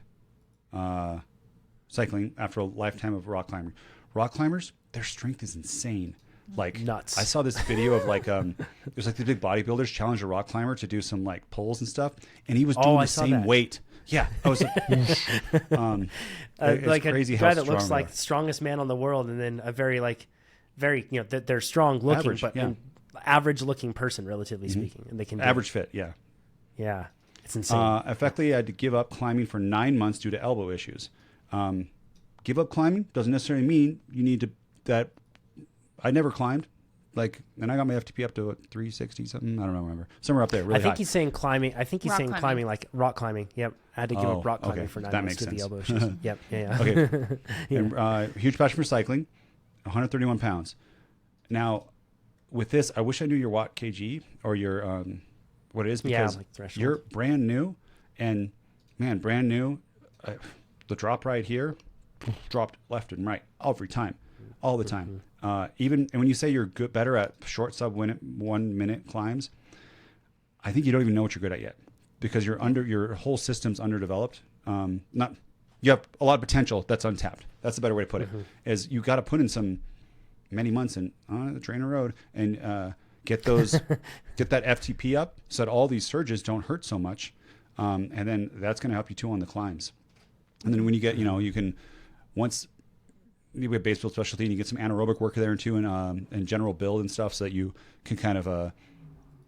cycling after a lifetime of rock climbing. Rock climbers, their strength is insane. Like nuts. I saw this video of like there's like the big bodybuilders challenge a rock climber to do some like pulls and stuff, and he was doing the same weight. Yeah, I was like crazy a guy that looks like the strongest man on the world, and then a very they're strong looking, average, but average looking person, relatively speaking, and they can average fit. Yeah, it's insane. Effectively, I had to give up climbing for 9 months due to elbow issues. Give up climbing doesn't necessarily mean you need to. That I never climbed, and I got my FTP up to 360 something. I don't remember, somewhere up there. Really I think high. He's saying climbing. I think he's saying climbing like rock climbing. Yep, I had to give up rock climbing for 9 months to the elbow issues. Yep, yeah. Okay, and, huge passion for cycling. 131 pounds. Now, with this, I wish I knew your watt kg or your what it is, because you're brand new, and man, brand new. The drop right here, dropped left and right every time, all the time. And when you say you're better at short sub 1 minute climbs, I think you don't even know what you're good at yet, because your whole system's underdeveloped. You have a lot of potential that's untapped. That's a better way to put it. Is you got to put in many months in the TrainerRoad and get that FTP up so that all these surges don't hurt so much, and then that's going to help you too on the climbs. And then when you get, you can, once you have baseball specialty and you get some anaerobic work there too, and general build and stuff, so that you can kind of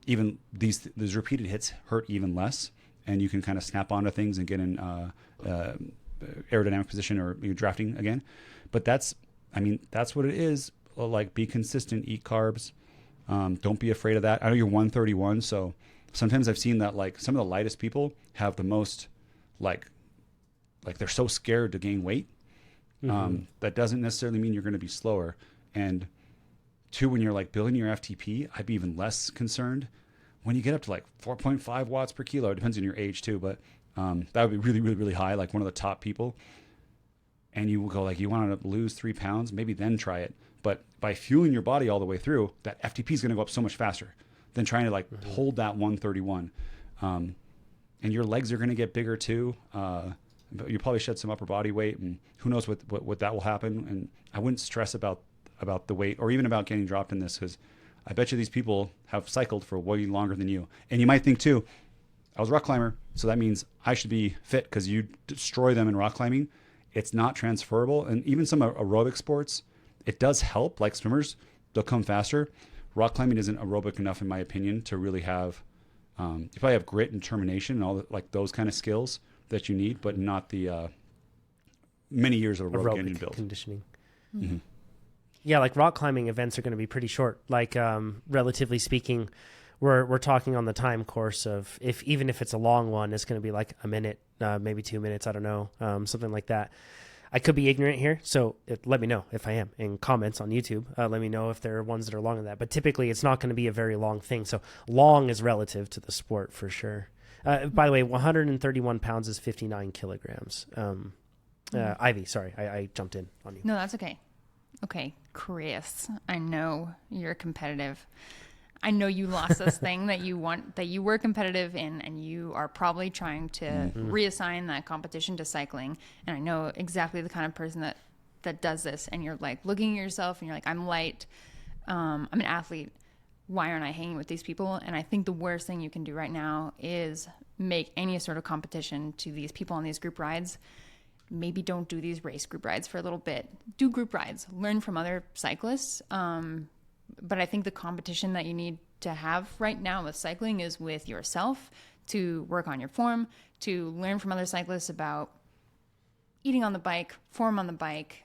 even these repeated hits hurt even less, and you can kind of snap onto things and get in aerodynamic position or drafting again. But that's what it is. Like, be consistent, eat carbs. Don't be afraid of that. I know you're 131, so sometimes I've seen that like some of the lightest people have the most like they're so scared to gain weight. That doesn't necessarily mean you're going to be slower. And two, when you're like building your FTP, I'd be even less concerned. When you get up to like 4.5 watts per kilo, it depends on your age too, but that would be really, really, really high, like one of the top people. And you will go like, you want to lose 3 pounds, maybe then try it. But by fueling your body all the way through, that FTP is going to go up so much faster than trying to hold that 131. And your legs are going to get bigger too. You probably shed some upper body weight, and who knows what that will happen. And I wouldn't stress about the weight or even about getting dropped in this, because I bet you these people have cycled for way longer than you. And you might think too, I was a rock climber, so that means I should be fit, because you destroy them in rock climbing. It's not transferable. And even some aerobic sports, it does help, like swimmers, they'll come faster. rock climbing isn't aerobic enough, in my opinion, to really have. You probably have grit and determination and all like those kind of skills that you need, but not the many years of aerobic engine build conditioning. Mm-hmm. Yeah, like rock climbing events are going to be pretty short. Like relatively speaking, we're talking on the time course of even if it's a long one, it's going to be like a minute, maybe 2 minutes. I don't know, something like that. I could be ignorant here, so let me know if I am in comments on YouTube. Let me know if there are ones that are longer than that. But typically, it's not going to be a very long thing. So long is relative to the sport for sure. By the way, 131 pounds is 59 kilograms. Ivy, sorry, I jumped in on you. No, that's okay. Okay, Chris, I know you're competitive. I know you lost this thing that you were competitive in, and you are probably trying to reassign that competition to cycling. And I know exactly the kind of person that does this. And you're like looking at yourself and you're like, I'm light. I'm an athlete. Why aren't I hanging with these people? And I think the worst thing you can do right now is make any sort of competition to these people on these group rides. Maybe don't do these race group rides for a little bit. Do group rides. Learn from other cyclists. But I think the competition that you need to have right now with cycling is with yourself, to work on your form, to learn from other cyclists about eating on the bike, form on the bike,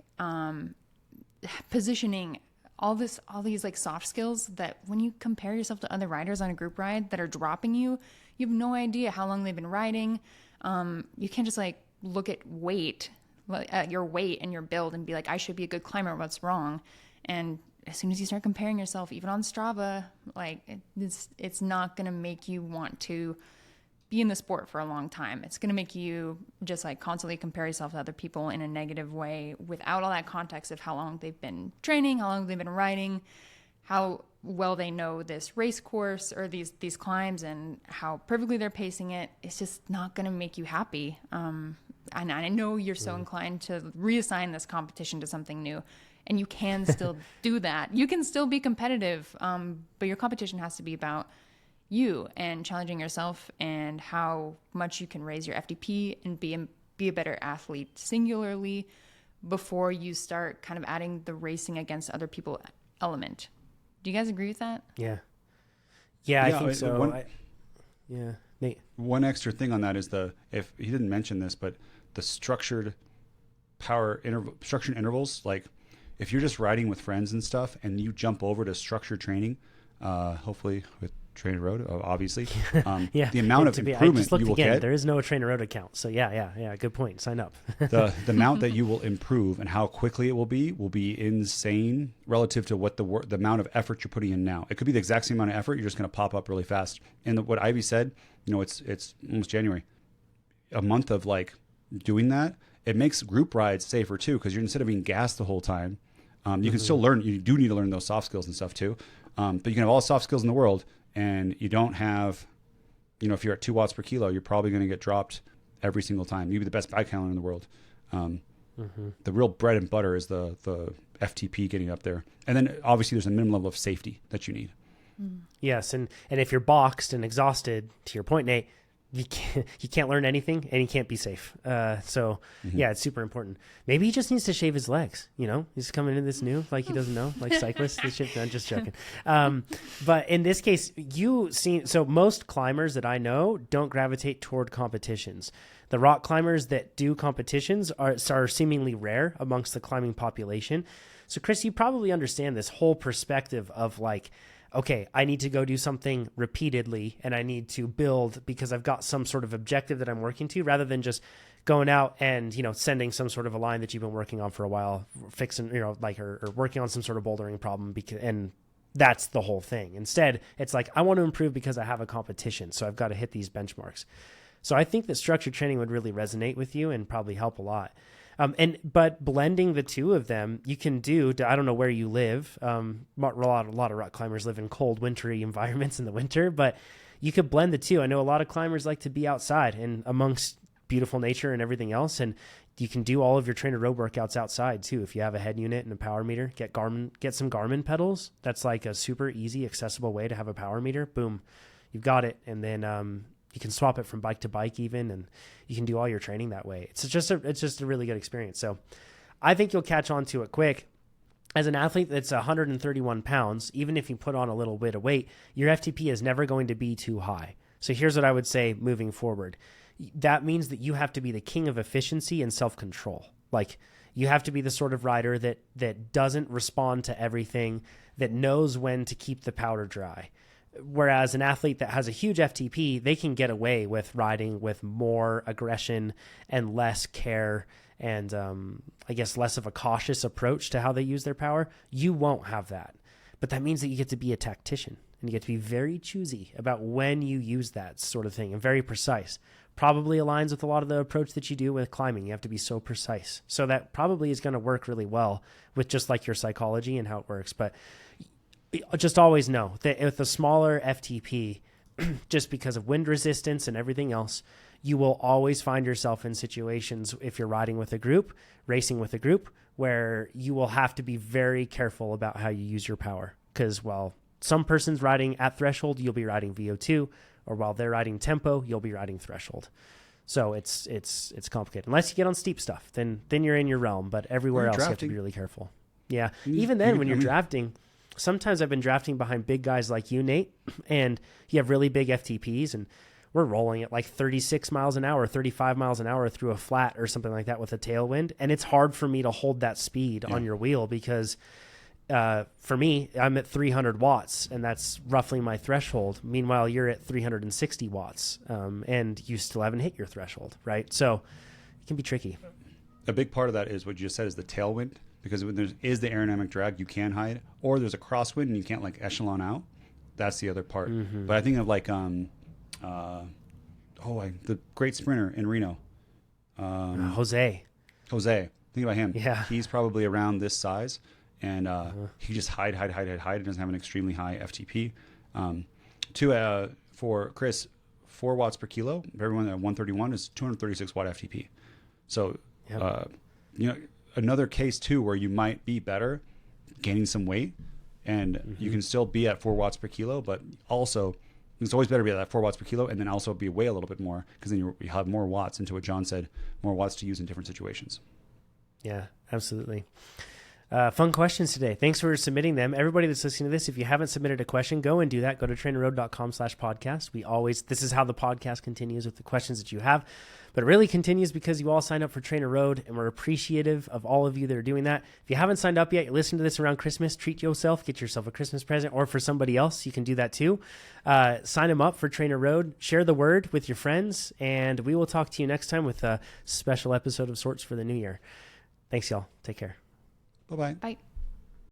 positioning, all these like soft skills that when you compare yourself to other riders on a group ride that are dropping you, you have no idea how long they've been riding. You can't just like look at your weight and your build and be like, I should be a good climber. What's wrong? And as soon as you start comparing yourself, even on Strava, like it's not going to make you want to be in the sport for a long time. It's going to make you just like constantly compare yourself to other people in a negative way without all that context of how long they've been training, how long they've been riding, how well they know this race course or these climbs and how perfectly they're pacing it. It's just not going to make you happy. And I know you're so inclined to reassign this competition to something new. And you can still do that. You can still be competitive, but your competition has to be about you and challenging yourself and how much you can raise your FTP and be a better athlete singularly before you start kind of adding the racing against other people element. Do you guys agree with that? Yeah, I think so. Nate. One extra thing on that is if he didn't mention this, but the structured intervals, like if you're just riding with friends and stuff and you jump over to structured training, hopefully with TrainerRoad, obviously, the amount of improvement you will get. There is no TrainerRoad account. So yeah. Good point. Sign up. the amount that you will improve and how quickly it will be insane relative to what the amount of effort you're putting in now. It could be the exact same amount of effort. You're just going to pop up really fast. And what Ivy said, it's almost January, a month of like doing that. It makes group rides safer too, because you're instead of being gassed the whole time, you can still learn. You do need to learn those soft skills and stuff too. But you can have all the soft skills in the world, and you don't have, if you're at 2 watts per kilo, you're probably going to get dropped every single time. You'd be the best bike handler in the world. The real bread and butter is the FTP getting up there. And then obviously there's a minimum level of safety that you need. Yes. And if you're boxed and exhausted, to your point, Nate, you can't learn anything and you can't be safe. Yeah, it's super important. Maybe he just needs to shave his legs. He's coming into this new, like he doesn't know, like Cyclists. I'm just joking. But in this case, so most climbers that I know don't gravitate toward competitions. The rock climbers that do competitions are seemingly rare amongst the climbing population. So Chris, you probably understand this whole perspective of like, okay, I need to go do something repeatedly and I need to build because I've got some sort of objective that I'm working to, rather than just going out and, sending some sort of a line that you've been working on for a while, fixing, or working on some sort of bouldering problem, and that's the whole thing. Instead, it's like, I want to improve because I have a competition, so I've got to hit these benchmarks. So I think that structured training would really resonate with you and probably help a lot. But blending the two of them, you can do. I don't know where you live. A lot of rock climbers live in cold, wintry environments in the winter, but you could blend the two. I know a lot of climbers like to be outside and amongst beautiful nature and everything else, and you can do all of your TrainerRoad workouts outside too. If you have a head unit and a power meter, get some Garmin pedals. That's like a super easy, accessible way to have a power meter. Boom, you've got it, and then you can swap it from bike to bike even, and you can do all your training that way. It's just a really good experience. So I think you'll catch on to it quick. as an athlete that's 131 pounds, even if you put on a little bit of weight, your FTP is never going to be too high. So here's what I would say moving forward. That means that you have to be the king of efficiency and self-control. Like, you have to be the sort of rider that doesn't respond to everything, that knows when to keep the powder dry. Whereas an athlete that has a huge FTP, they can get away with riding with more aggression and less care and I guess less of a cautious approach to how they use their power. You won't have that. But that means that you get to be a tactician and you get to be very choosy about when you use that sort of thing and very precise. Probably aligns with a lot of the approach that you do with climbing. You have to be so precise. So that probably is going to work really well with just like your psychology and how it works. But just always know that with a smaller FTP, just because of wind resistance and everything else, you will always find yourself in situations, if you're riding with a group, racing with a group, where you will have to be very careful about how you use your power. Because while some person's riding at threshold, you'll be riding VO2, or while they're riding tempo, you'll be riding threshold. So it's complicated. Unless you get on steep stuff, then you're in your realm. But everywhere else, you have to be really careful. Yeah. Even then, when you're drafting, sometimes I've been drafting behind big guys like you, Nate, and you have really big FTPs, and we're rolling at like 36 miles an hour, 35 miles an hour through a flat or something like that with a tailwind. And it's hard for me to hold that speed on your wheel because for me, I'm at 300 watts and that's roughly my threshold. Meanwhile, you're at 360 watts and you still haven't hit your threshold, right? So it can be tricky. A big part of that is what you just said is the tailwind, because when there is the aerodynamic drag, you can hide, or there's a crosswind and you can't like echelon out. That's the other part. Mm-hmm. But I think of like, the great sprinter in Reno. Jose. Think about him. Yeah. He's probably around this size, and he just hide. He doesn't have an extremely high FTP. For Chris, 4 watts per kilo. Everyone at 131 is 236 watt FTP. So, another case too where you might be better gaining some weight, and you can still be at 4 watts per kilo, but also it's always better to be at that 4 watts per kilo and then also be away a little bit more, because then you have more watts into what John said, more watts to use in different situations. Yeah, absolutely. Fun questions today. Thanks for submitting them. Everybody that's listening to this, if you haven't submitted a question, go and do that. Go to trainerroad.com/podcast. This is how the podcast continues, with the questions that you have. But it really continues because you all signed up for TrainerRoad, and we're appreciative of all of you that are doing that. If you haven't signed up yet, you listen to this around Christmas, treat yourself, get yourself a Christmas present, or for somebody else, you can do that too. Sign them up for TrainerRoad, share the word with your friends, and we will talk to you next time with a special episode of sorts for the new year. Thanks, y'all. Take care. Bye-bye. Bye.